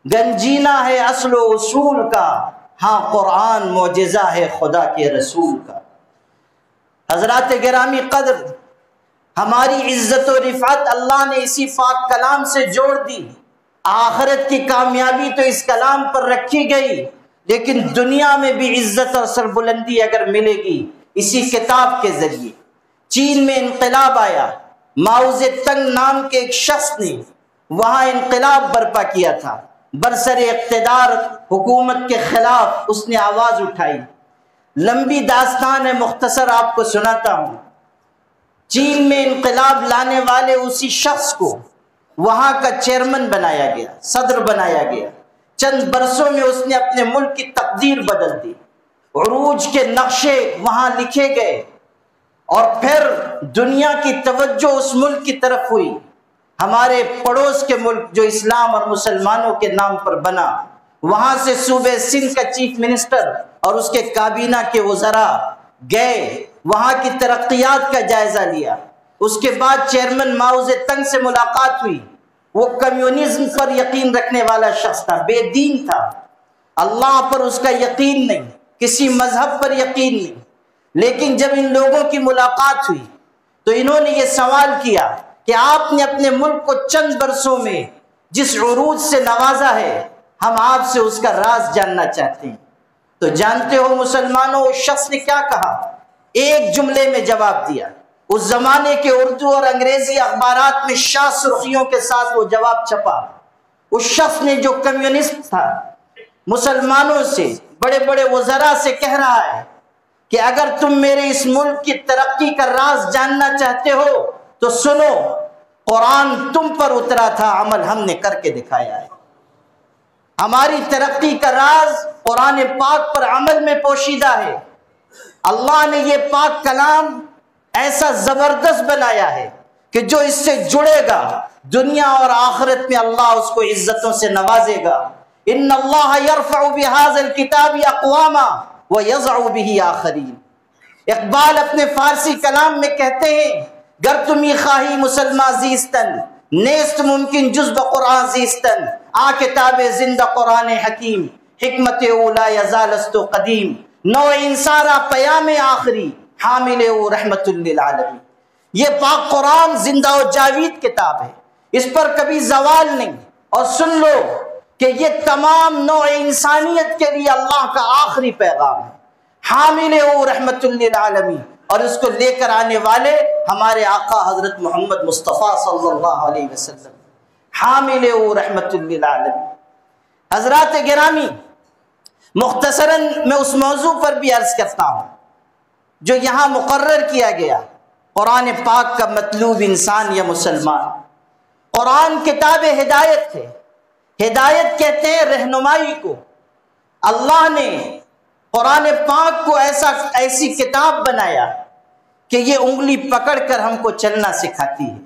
[SPEAKER 4] گنجینہ ہے اصل و اصول کا، ہاں قرآن معجزہ ہے خدا کے رسول کا۔ حضرات گرامی قدر، ہماری عزت و رفعت اللہ نے اسی پاک کلام سے جوڑ دی۔ آخرت کی کامیابی تو اس کلام پر رکھی گئی، لیکن دنیا میں بھی عزت اور سربلندی اگر ملے گی اسی کتاب کے ذریعے۔ چین میں انقلاب آیا، ماؤ زیدونگ نام کے ایک شخص نے وہاں انقلاب برپا کیا تھا، برسر اقتدار حکومت کے خلاف اس نے آواز اٹھائی۔ لمبی داستان ہے، مختصر آپ کو سناتا ہوں۔ چین میں انقلاب لانے والے اسی شخص کو وہاں کا چیئرمین بنایا گیا، صدر بنایا گیا۔ چند برسوں میں اس نے اپنے ملک کی تقدیر بدل دی، عروج کے نقشے وہاں لکھے گئے، اور پھر دنیا کی توجہ اس ملک کی طرف ہوئی۔ ہمارے پڑوس کے ملک جو اسلام اور مسلمانوں کے نام پر بنا، وہاں سے صوبے سندھ کا چیف منسٹر اور اس کے کابینہ کے وزراء گئے، وہاں کی ترقیات کا جائزہ لیا۔ اس کے بعد چیئرمین ماؤ زیدونگ سے ملاقات ہوئی۔ وہ کمیونزم پر یقین رکھنے والا شخص تھا، بے دین تھا، اللہ پر اس کا یقین نہیں، کسی مذہب پر یقین نہیں۔ لیکن جب ان لوگوں کی ملاقات ہوئی تو انہوں نے یہ سوال کیا کہ آپ نے اپنے ملک کو چند برسوں میں جس عروج سے نوازا ہے، ہم آپ سے اس کا راز جاننا چاہتے ہیں۔ تو جانتے ہو مسلمانوں، اس شخص نے کیا کہا؟ ایک جملے میں جواب دیا۔ اس زمانے کے اردو اور انگریزی اخبارات میں شاہ سرخیوں کے ساتھ وہ جواب چھپا۔ اس شخص نے جو کمیونسٹ تھا، مسلمانوں سے، بڑے بڑے وزراء سے کہہ رہا ہے کہ اگر تم میرے اس ملک کی ترقی کا راز جاننا چاہتے ہو تو سنو، قرآن تم پر اترا تھا، عمل ہم نے کر کے دکھایا ہے۔ ہماری ترقی کا راز قرآن پاک پر عمل میں پوشیدہ ہے۔ اللہ نے یہ پاک کلام ایسا زبردست بنایا ہے کہ جو اس سے جڑے گا دنیا اور آخرت میں اللہ اس کو عزتوں سے نوازے گا۔ ان اللہ یرفع بہذا الکتاب اقواما ویضع بہ آخرین۔ اقبال اپنے فارسی کلام میں کہتے ہیں، گر تمی خواہی مسلمہ زیستن، نیست ممکن جز بقرآن زیستن، آ کتاب زندہ قرآن حکیم، حکمت اولا یزال است و قدیم، نو انسارا پیام آخری، حامل او رحمت للعالمین۔ یہ پاک قرآن زندہ و جاوید کتاب ہے، اس پر کبھی زوال نہیں۔ اور سن لو کہ یہ تمام نوع انسانیت کے لیے اللہ کا آخری پیغام ہے، حامل او رحمت للعالمین، اور اس کو لے کر آنے والے ہمارے آقا حضرت محمد مصطفیٰ صلی اللہ علیہ وسلم، حامل او رحمت للعالمین۔ حضرات گرامی، مختصراً میں اس موضوع پر بھی عرض کرتا ہوں جو یہاں مقرر کیا گیا، قرآن پاک کا مطلوب انسان یا مسلمان۔ قرآن کتاب ہدایت ہے، ہدایت کہتے ہیں رہنمائی کو۔ اللہ نے قرآن پاک کو ایسی کتاب بنایا کہ یہ انگلی پکڑ کر ہم کو چلنا سکھاتی ہے۔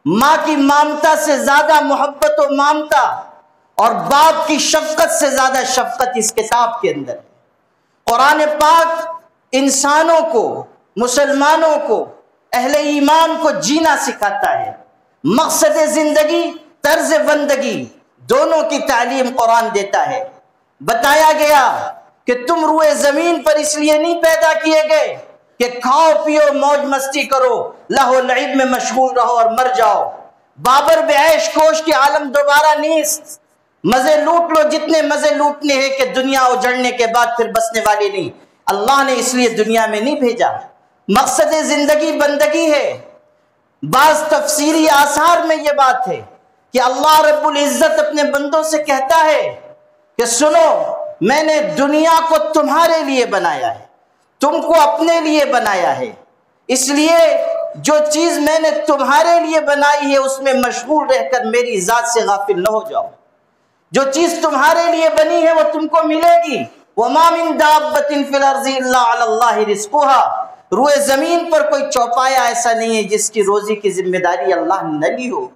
[SPEAKER 4] ماں کی ممتا سے زیادہ محبت و ممتا اور باپ کی شفقت سے زیادہ شفقت اس کتاب کے اندر ہے۔ قرآن پاک انسانوں کو، مسلمانوں کو، اہل ایمان کو جینا سکھاتا ہے۔ مقصد زندگی، طرز بندگی، دونوں کی تعلیم قرآن دیتا ہے۔ بتایا گیا کہ تم روئے زمین پر اس لیے نہیں پیدا کیے گئے کہ کھاؤ پیو موج مستی کرو، لہو لعب میں مشغول رہو اور مر جاؤ۔ بابر بعیش کوش کی عالم دوبارہ نیست، مزے لوٹ لو جتنے مزے لوٹنے ہیں کہ دنیا اجڑنے کے بعد پھر بسنے والی نہیں. اللہ نے اس لیے دنیا میں نہیں بھیجا. مقصد زندگی بندگی ہے. بعض تفسیری آثار میں یہ بات ہے کہ اللہ رب العزت اپنے بندوں سے کہتا ہے کہ سنو، میں نے دنیا کو تمہارے لیے بنایا ہے، تم کو اپنے لیے بنایا ہے، اس لیے جو چیز میں نے تمہارے لیے بنائی ہے اس میں مشغول رہ کر میری ذات سے غافل نہ ہو جاؤ. جو چیز تمہارے لیے بنی ہے وہ تم کو ملے گی. وَمَا مِن دَابَّةٍ فِي الْأَرْضِ إِلَّا عَلَى اللَّهِ رِزْقُهَا. روئے زمین پر کوئی چوپایا ایسا نہیں ہے جس کی روزی کی ذمہ داری اللہ نہ لی ہو.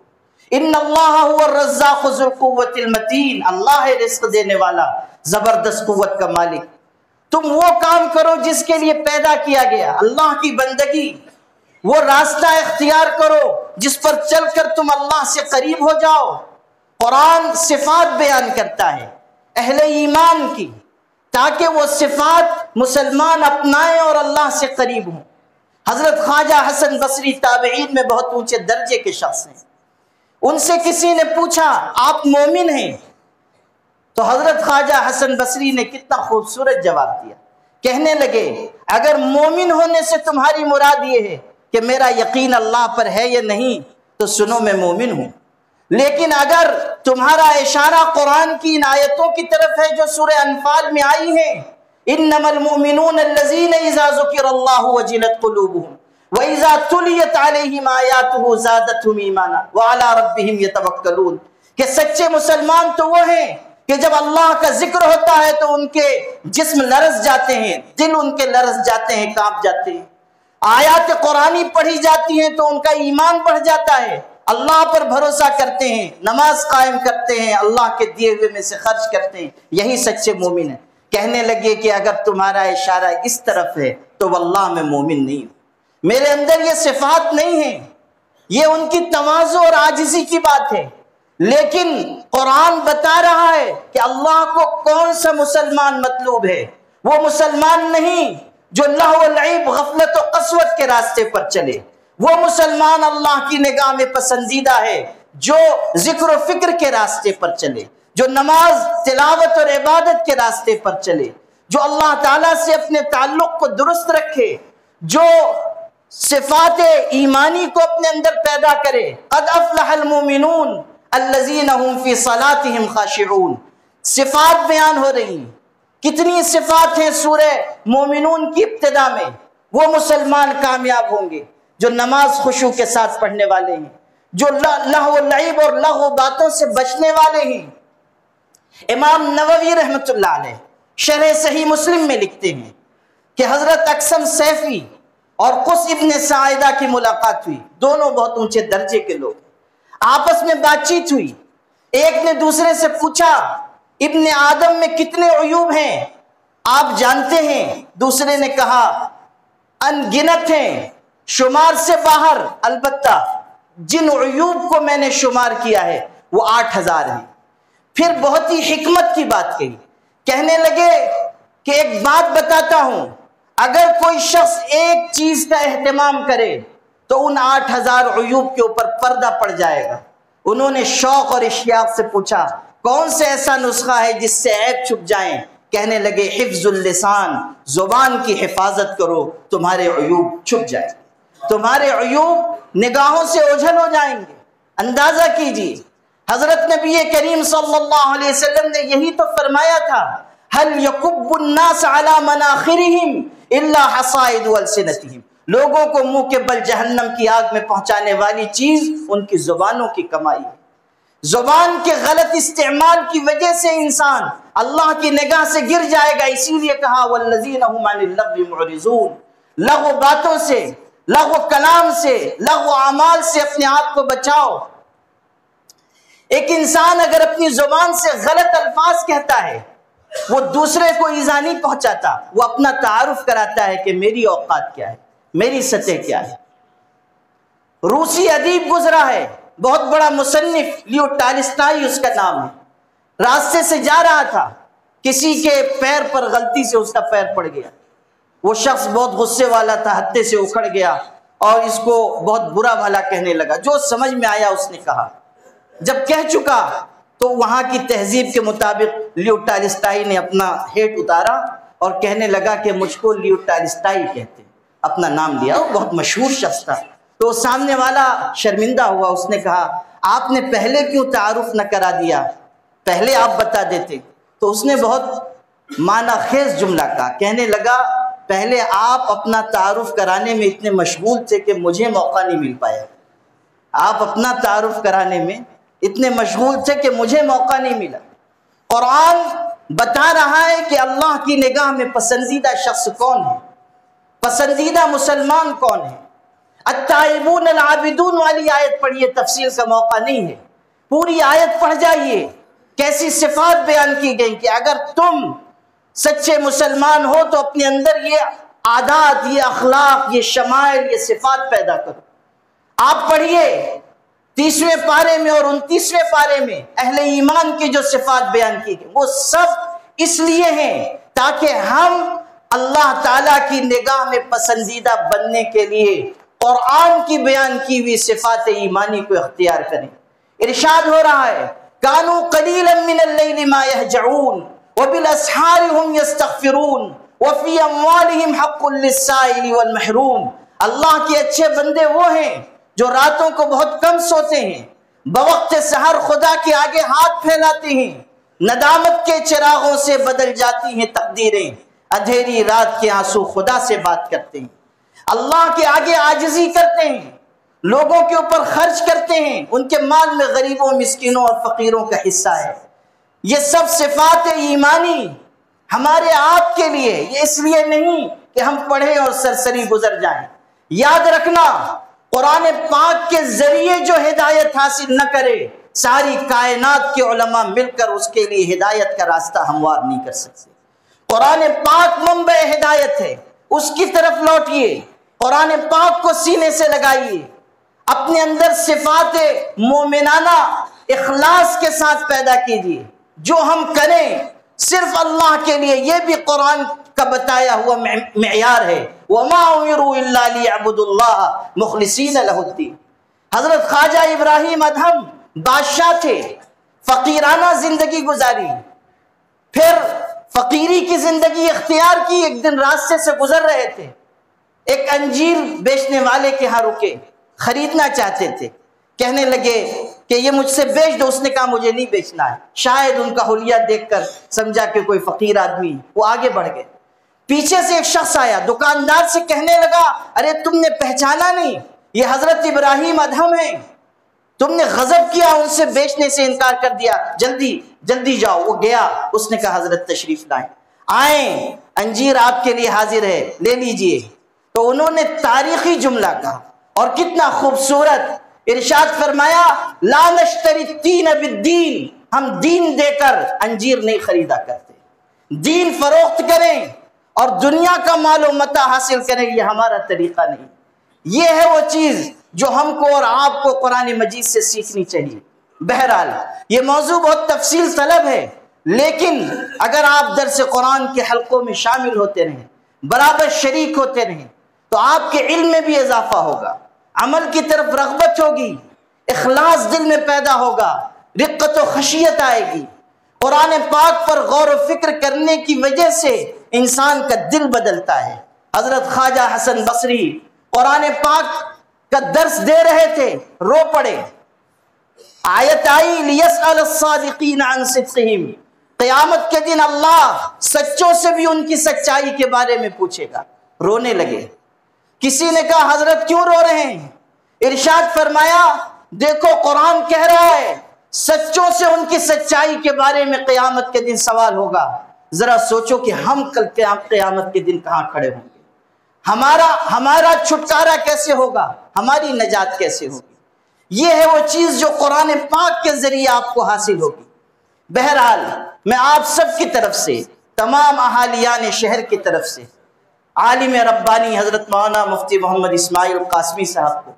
[SPEAKER 4] ان اللہ هو الرزاق ذو القوة المتین. اللہ ہے رزق دینے والا، زبردست قوت کا مالک. تم وہ کام کرو جس کے لیے پیدا کیا گیا، اللہ کی بندگی. وہ راستہ اختیار کرو جس پر چل کر تم اللہ سے قریب ہو جاؤ. قرآن صفات بیان کرتا ہے اہل ایمان کی تاکہ وہ صفات مسلمان اپنائیں اور اللہ سے قریب ہوں. حضرت خواجہ حسن بصری تابعین میں بہت اونچے درجے کے شخص ہیں. ان سے کسی نے پوچھا آپ مومن ہیں؟ تو حضرت خواجہ حسن بصری نے کتنا خوبصورت جواب دیا. کہنے لگے اگر مومن ہونے سے تمہاری مراد یہ ہے کہ میرا یقین اللہ پر ہے یا نہیں تو سنو میں مومن ہوں، لیکن اگر تمہارا اشارہ قرآن کی ان آیتوں کی طرف ہے جو سورہ انفال میں آئی ہیں، انما المؤمنون الذین اذا ذکر اللہ وجلت قلوبہم وَإِذَا تُلِيَتْ عَلَيْهِمْ آيَاتُهُ زَادَتْهُمْ إِيمَانًا وَعَلَىٰ رَبِّهِمْ يَتَوَكَّلُونَ. کہ سچے مسلمان تو وہ ہیں کہ جب اللہ کا ذکر ہوتا ہے تو ان کے جسم لرز جاتے ہیں، دل ان کے لرز جاتے ہیں، کانپ جاتے ہیں. آیات قرآنی پڑھی جاتی ہیں تو ان کا ایمان بڑھ جاتا ہے، اللہ پر بھروسہ کرتے ہیں، نماز قائم کرتے ہیں، اللہ کے دیے ہوئے میں سے خرچ کرتے ہیں. یہی سچے مومن ہیں. کہنے لگے کہ اگر تمہارا اشارہ اس طرف ہے تو واللہ میں مومن نہیں ہوں، میرے اندر یہ صفات نہیں ہیں. یہ ان کی تواضع اور عاجزی کی بات ہے. لیکن قرآن بتا رہا ہے کہ اللہ کو کون سا مسلمان مطلوب ہے. وہ مسلمان نہیں جو لہو و لعب، غفلت و قسوت کے راستے پر چلے. وہ مسلمان اللہ کی نگاہ میں پسندیدہ ہے جو ذکر و فکر کے راستے پر چلے، جو نماز، تلاوت اور عبادت کے راستے پر چلے، جو اللہ تعالیٰ سے اپنے تعلق کو درست رکھے، جو صفات ایمانی کو اپنے اندر پیدا کرے. قد افلح المؤمنون الذین هم فی صلاتهم خاشعون. صفات بیان ہو رہی ہیں. کتنی صفات ہیں سورہ مومنون کی ابتدا میں. وہ مسلمان کامیاب ہوں گے جو نماز خشوع کے ساتھ پڑھنے والے ہیں، جو لہو و لعب اور لغو باتوں سے بچنے والے ہیں. امام نووی رحمۃ اللہ علیہ شرح صحیح مسلم میں لکھتے ہیں کہ حضرت اقسم سیفی اور قس ابن ساعدہ کی ملاقات ہوئی. دونوں بہت اونچے درجے کے لوگ. آپس میں بات چیت ہوئی. ایک نے دوسرے سے پوچھا ابن آدم میں کتنے عیوب ہیں آپ جانتے ہیں؟ دوسرے نے کہا ان گنت ہیں، شمار سے باہر، البتہ جن عیوب کو میں نے شمار کیا ہے وہ 8000 ہیں. پھر بہت ہی حکمت کی بات کہی. کہنے لگے کہ ایک بات بتاتا ہوں، اگر کوئی شخص ایک چیز کا اہتمام کرے تو ان 8000 عیوب کے اوپر پردہ پڑ جائے گا. انہوں نے شوق اور اشتیاق سے پوچھا کون سے ایسا نسخہ ہے جس سے عیب چھپ جائیں؟ کہنے لگے حفظ اللسان، زبان کی حفاظت کرو، تمہارے عیوب چھپ جائیں، تمہارے عیوب نگاہوں سے اوجھل ہو جائیں گے. اندازہ کیجیے حضرت نبی کریم صلی اللہ علیہ وسلم نے یہی تو فرمایا تھا هل يكب الناس على مناخرهم الا حصائد السنتهم. لوگوں کو منہ کے بل جہنم کی آگ میں پہنچانے والی چیز ان کی زبانوں کی کمائی ہے. زبان کے غلط استعمال کی وجہ سے انسان اللہ کی نگاہ سے گر جائے گا. اسی لیے کہا والذین هم عن اللغو معرضون. لغو باتوں سے، لغو کلام سے، لغو اعمال سے اپنے آپ کو بچاؤ. ایک انسان اگر اپنی زبان سے غلط الفاظ کہتا ہے وہ دوسرے کو ایذا نہیں پہنچاتا، وہ اپنا تعارف کراتا ہے کہ میری اوقات کیا ہے، میری سطح کیا ہے. روسی ادیب گزرا ہے، بہت بڑا مصنف، لیو ٹالستائی اس کا نام ہے. راستے سے جا رہا تھا، کسی کے پیر پر غلطی سے اس کا پیر پڑ گیا. وہ شخص بہت غصے والا تھا، ہتھے سے اکھڑ گیا اور اس کو بہت برا بھلا کہنے لگا. جو سمجھ میں آیا اس نے کہا. جب کہہ چکا تو وہاں کی تہذیب کے مطابق لیو ٹالسٹائی نے اپنا ہیٹ اتارا اور کہنے لگا کہ مجھ کو لیو ٹالسٹائی کہتے ہیں، اپنا نام لیا، وہ بہت مشہور شخص تھا۔ تو سامنے والا شرمندہ ہوا، اس نے کہا آپ نے پہلے کیوں تعارف نہ کرا دیا، پہلے آپ بتا دیتے۔ تو اس نے بہت معنی خیز جملہ کہا، کہنے لگا پہلے آپ اپنا تعارف کرانے میں اتنے مشغول تھے کہ مجھے موقع نہیں مل پایا، آپ اپنا تعارف کرانے میں اتنے مشغول تھے کہ مجھے موقع نہیں ملا۔ قرآن بتا رہا ہے کہ اللہ کی نگاہ میں پسندیدہ شخص کون ہے، پسندیدہ مسلمان کون ہے۔ التائبون العابدون والی آیت پڑھیے، تفصیل کا موقع نہیں ہے، پوری آیت پڑھ جائیے، کیسی صفات بیان کی گئی کہ اگر تم سچے مسلمان ہو تو اپنے اندر یہ عادات، یہ اخلاق، یہ شمائل، یہ صفات پیدا کرو۔ آپ پڑھیے 30ویں پارے میں اور 29ویں پارے میں اہل ایمان کی جو صفات بیان کی گئی، وہ سب اس لیے ہیں تاکہ ہم اللہ تعالیٰ کی نگاہ میں پسندیدہ بننے کے لیے قرآن کی بیان کی ہوئی صفات ایمانی کو اختیار کریں۔ ارشاد ہو رہا ہے کانوا قلیلا من اللیل ما یہجعون وبالاسحار هم یستغفرون وفی اموالہم حق للسائل والمحروم۔ اللہ کے اچھے بندے وہ ہیں جو راتوں کو بہت کم سوتے ہیں، بوقت سحر خدا کے آگے ہاتھ پھیلاتے ہیں، ندامت کے چراغوں سے بدل جاتی ہیں تقدیریں، اندھیری رات کے آنسو خدا سے بات کرتے ہیں، اللہ کے آگے عاجزی کرتے ہیں، لوگوں کے اوپر خرچ کرتے ہیں، ان کے مال میں غریبوں، مسکینوں اور فقیروں کا حصہ ہے۔ یہ سب صفات ایمانی ہمارے آپ کے لیے، یہ اس لیے نہیں کہ ہم پڑھیں اور سرسری گزر جائیں۔ یاد رکھنا قرآن پاک کے ذریعے جو ہدایت حاصل نہ کرے، ساری کائنات کے علماء مل کر اس کے لیے ہدایت کا راستہ ہموار نہیں کر سکتے۔ قرآن پاک منبع ہدایت ہے، اس کی طرف لوٹیے، قرآن پاک کو سینے سے لگائیے، اپنے اندر صفات مومنانہ اخلاص کے ساتھ پیدا کیجیے، جو ہم کریں صرف اللہ کے لیے، یہ بھی قرآن کا بتایا ہوا معیار ہے۔ وَمَا أُمِرُوا إِلَّا لِيَعْبُدُوا اللَّهَ مُخْلِصِينَ لَهُ الدِّينَ۔ حضرت خواجہ ابراہیم ادہم بادشاہ تھے، فقیرانہ زندگی گزاری، پھر فقیری کی زندگی اختیار کی۔ ایک دن راستے سے گزر رہے تھے، ایک انجیر بیچنے والے کے ہاں رکے، خریدنا چاہتے تھے، کہنے لگے کہ یہ مجھ سے بیچ دو۔ اس نے کہا مجھے نہیں بیچنا ہے۔ شاید ان کا حلیہ دیکھ کر سمجھا کہ کوئی فقیر آدمی، وہ آگے بڑھ گئے۔ پیچھے سے ایک شخص آیا، دکاندار سے کہنے لگا ارے تم نے پہچانا نہیں، یہ حضرت ابراہیم ادہم ہیں، تم نے غضب کیا، ان سے بیچنے سے انکار کر دیا، جلدی جلدی جاؤ۔ وہ گیا، اس نے کہا حضرت تشریف لائیں، آئیں، انجیر آپ کے لیے حاضر ہے، لے لیجئے۔ تو انہوں نے تاریخی جملہ کہا، اور کتنا خوبصورت، ارشاد فرمایا لا نشتری الدین بالدین، ہم دین دے کر انجیر نہیں خریدا کرتے، دین فروخت کریں اور دنیا کا مال و متاع حاصل کریں، یہ ہمارا طریقہ نہیں۔ یہ ہے وہ چیز جو ہم کو اور آپ کو قرآن مجید سے سیکھنی چاہیے۔ بہرحال یہ موضوع بہت تفصیل طلب ہے، لیکن اگر آپ درس قرآن کے حلقوں میں شامل ہوتے رہیں، برابر شریک ہوتے رہیں، تو آپ کے علم میں بھی اضافہ ہوگا، عمل کی طرف رغبت ہوگی، اخلاص دل میں پیدا ہوگا، رقت و خشیت آئے گی۔ قرآن پاک پر غور و فکر کرنے کی وجہ سے انسان کا دل بدلتا ہے۔ حضرت خواجہ حسن بصری قرآن پاک کا درس دے رہے تھے، رو پڑے، آیت آئی لیسأل الصادقین عن صدقہم، قیامت کے دن اللہ سچوں سے بھی ان کی سچائی کے بارے میں پوچھے گا۔ رونے لگے۔ کسی نے کہا حضرت کیوں رو رہے ہیں؟ ارشاد فرمایا دیکھو قرآن کہہ رہا ہے سچوں سے ان کی سچائی کے بارے میں قیامت کے دن سوال ہوگا۔ ذرا سوچو کہ ہم کل قیامت کے دن کہاں کھڑے ہوں گے، ہمارا چھٹکارا کیسے ہوگا، ہماری نجات کیسے ہوگی۔ یہ ہے وہ چیز جو قرآن پاک کے ذریعے آپ کو حاصل ہوگی۔ بہرحال میں آپ سب کی طرف سے، تمام اہالیان شہر کی طرف سے، عالم ربانی حضرت مولانا مفتی محمد اسماعیل قاسمی صاحب کو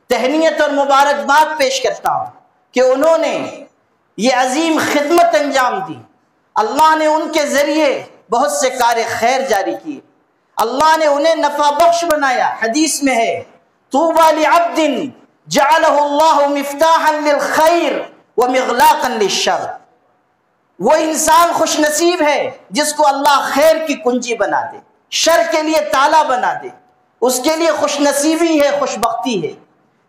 [SPEAKER 4] تہنیت اور مبارکباد پیش کرتا ہوں کہ انہوں نے یہ عظیم خدمت انجام دی۔ اللہ نے ان کے ذریعے بہت سے کار خیر جاری کیے، اللہ نے انہیں نفع بخش بنایا۔ حدیث میں ہے طوبى لعبد جعلہ اللہ مفتاحا للخیر ومغلاقا للشر۔ وہ انسان خوش نصیب ہے جس کو اللہ خیر کی کنجی بنا دے، شر کے لیے تالا بنا دے، اس کے لیے خوش نصیبی ہے، خوش بختی ہے۔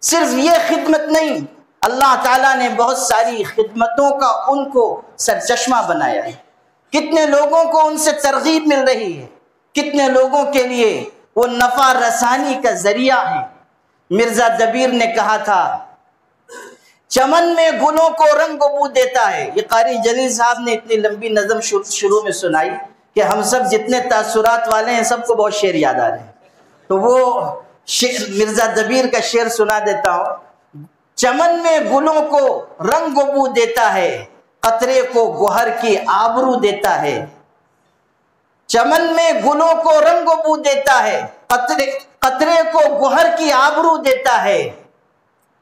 [SPEAKER 4] صرف یہ خدمت نہیں، اللہ تعالیٰ نے بہت ساری خدمتوں کا ان کو سرچشمہ بنایا ہے۔ کتنے لوگوں کو ان سے ترغیب مل رہی ہے، کتنے لوگوں کے لیے وہ نفع رسانی کا ذریعہ ہیں۔ مرزا دبیر نے کہا تھا چمن میں گلوں کو رنگ و بو دیتا ہے۔ یہ قاری جلیل صاحب نے اتنی لمبی نظم شروع میں سنائی کہ ہم سب جتنے تاثرات والے ہیں سب کو بہت شعر یاد آ رہے ہیں، تو وہ مرزا دبیر کا شعر سنا دیتا ہوں۔ چمن میں گلوں کو رنگ و بو دیتا ہے، قطرے کو گوہر کی آبرو دیتا ہے۔ چمن میں گلوں کو رنگ و بو دیتا ہے، قطرے کو گوہر کی آبرو دیتا ہے۔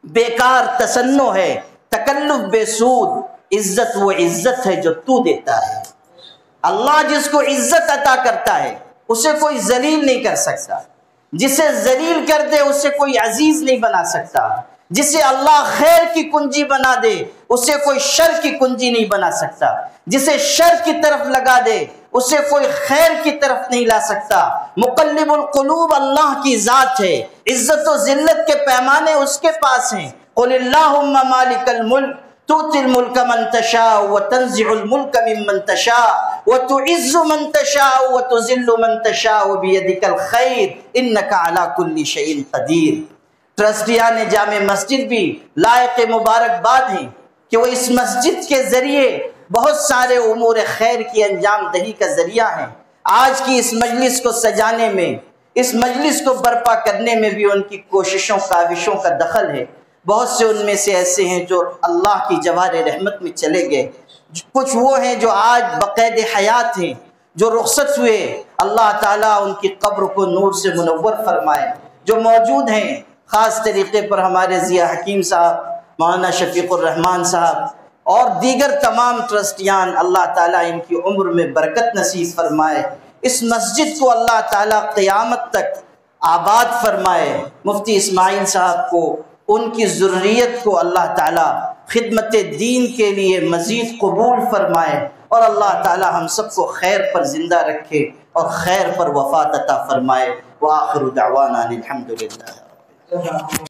[SPEAKER 4] بیکار تصنع ہے، تکلف بے سود، عزت وہ عزت ہے جو تو دیتا ہے۔ اللہ جس کو عزت عطا کرتا ہے اسے کوئی ذلیل نہیں کر سکتا، جسے ذلیل کر دے اسے کوئی عزیز نہیں بنا سکتا، جسے اللہ خیر کی کنجی بنا دے اسے کوئی شر کی کنجی نہیں بنا سکتا، جسے شر کی طرف لگا دے اسے کوئی خیر کی طرف نہیں لا سکتا۔ مقلب القلوب اللہ کی ذات ہے، عزت و ذلت کے پیمانے اس کے پاس ہیں۔ قل اللہم مالک الملک تؤتی الملک من تشاء وتنزع الملک ممن تشاء وتعز من تشاء وتذل من تشاء بیدک الخیر انک علی کل شیء قدیر۔ ٹرسٹیان جامع مسجد بھی لائق مبارکباد ہیں کہ وہ اس مسجد کے ذریعے بہت سارے امور خیر کی انجام دہی کا ذریعہ ہیں۔ آج کی اس مجلس کو سجانے میں، اس مجلس کو برپا کرنے میں بھی ان کی کوششوں کاوشوں کا دخل ہے۔ بہت سے ان میں سے ایسے ہیں جو اللہ کی جوار رحمت میں چلے گئے، کچھ وہ ہیں جو آج بقید حیات ہیں، جو رخصت ہوئے۔ اللہ تعالیٰ ان کی قبر کو نور سے منور فرمائے۔ جو موجود ہیں خاص طریقے پر ہمارے ضیاء حکیم صاحب، مولانا شفیق الرحمان صاحب اور دیگر تمام ٹرسٹیان، اللہ تعالیٰ ان کی عمر میں برکت نصیب فرمائے۔ اس مسجد کو اللہ تعالیٰ قیامت تک آباد فرمائے۔ مفتی اسماعیل صاحب کو، ان کی ذریت کو اللہ تعالیٰ خدمت دین کے لیے مزید قبول فرمائے، اور اللہ تعالیٰ ہم سب کو خیر پر زندہ رکھے اور خیر پر وفات عطا فرمائے۔ وآخر دعوانا الحمدللہ۔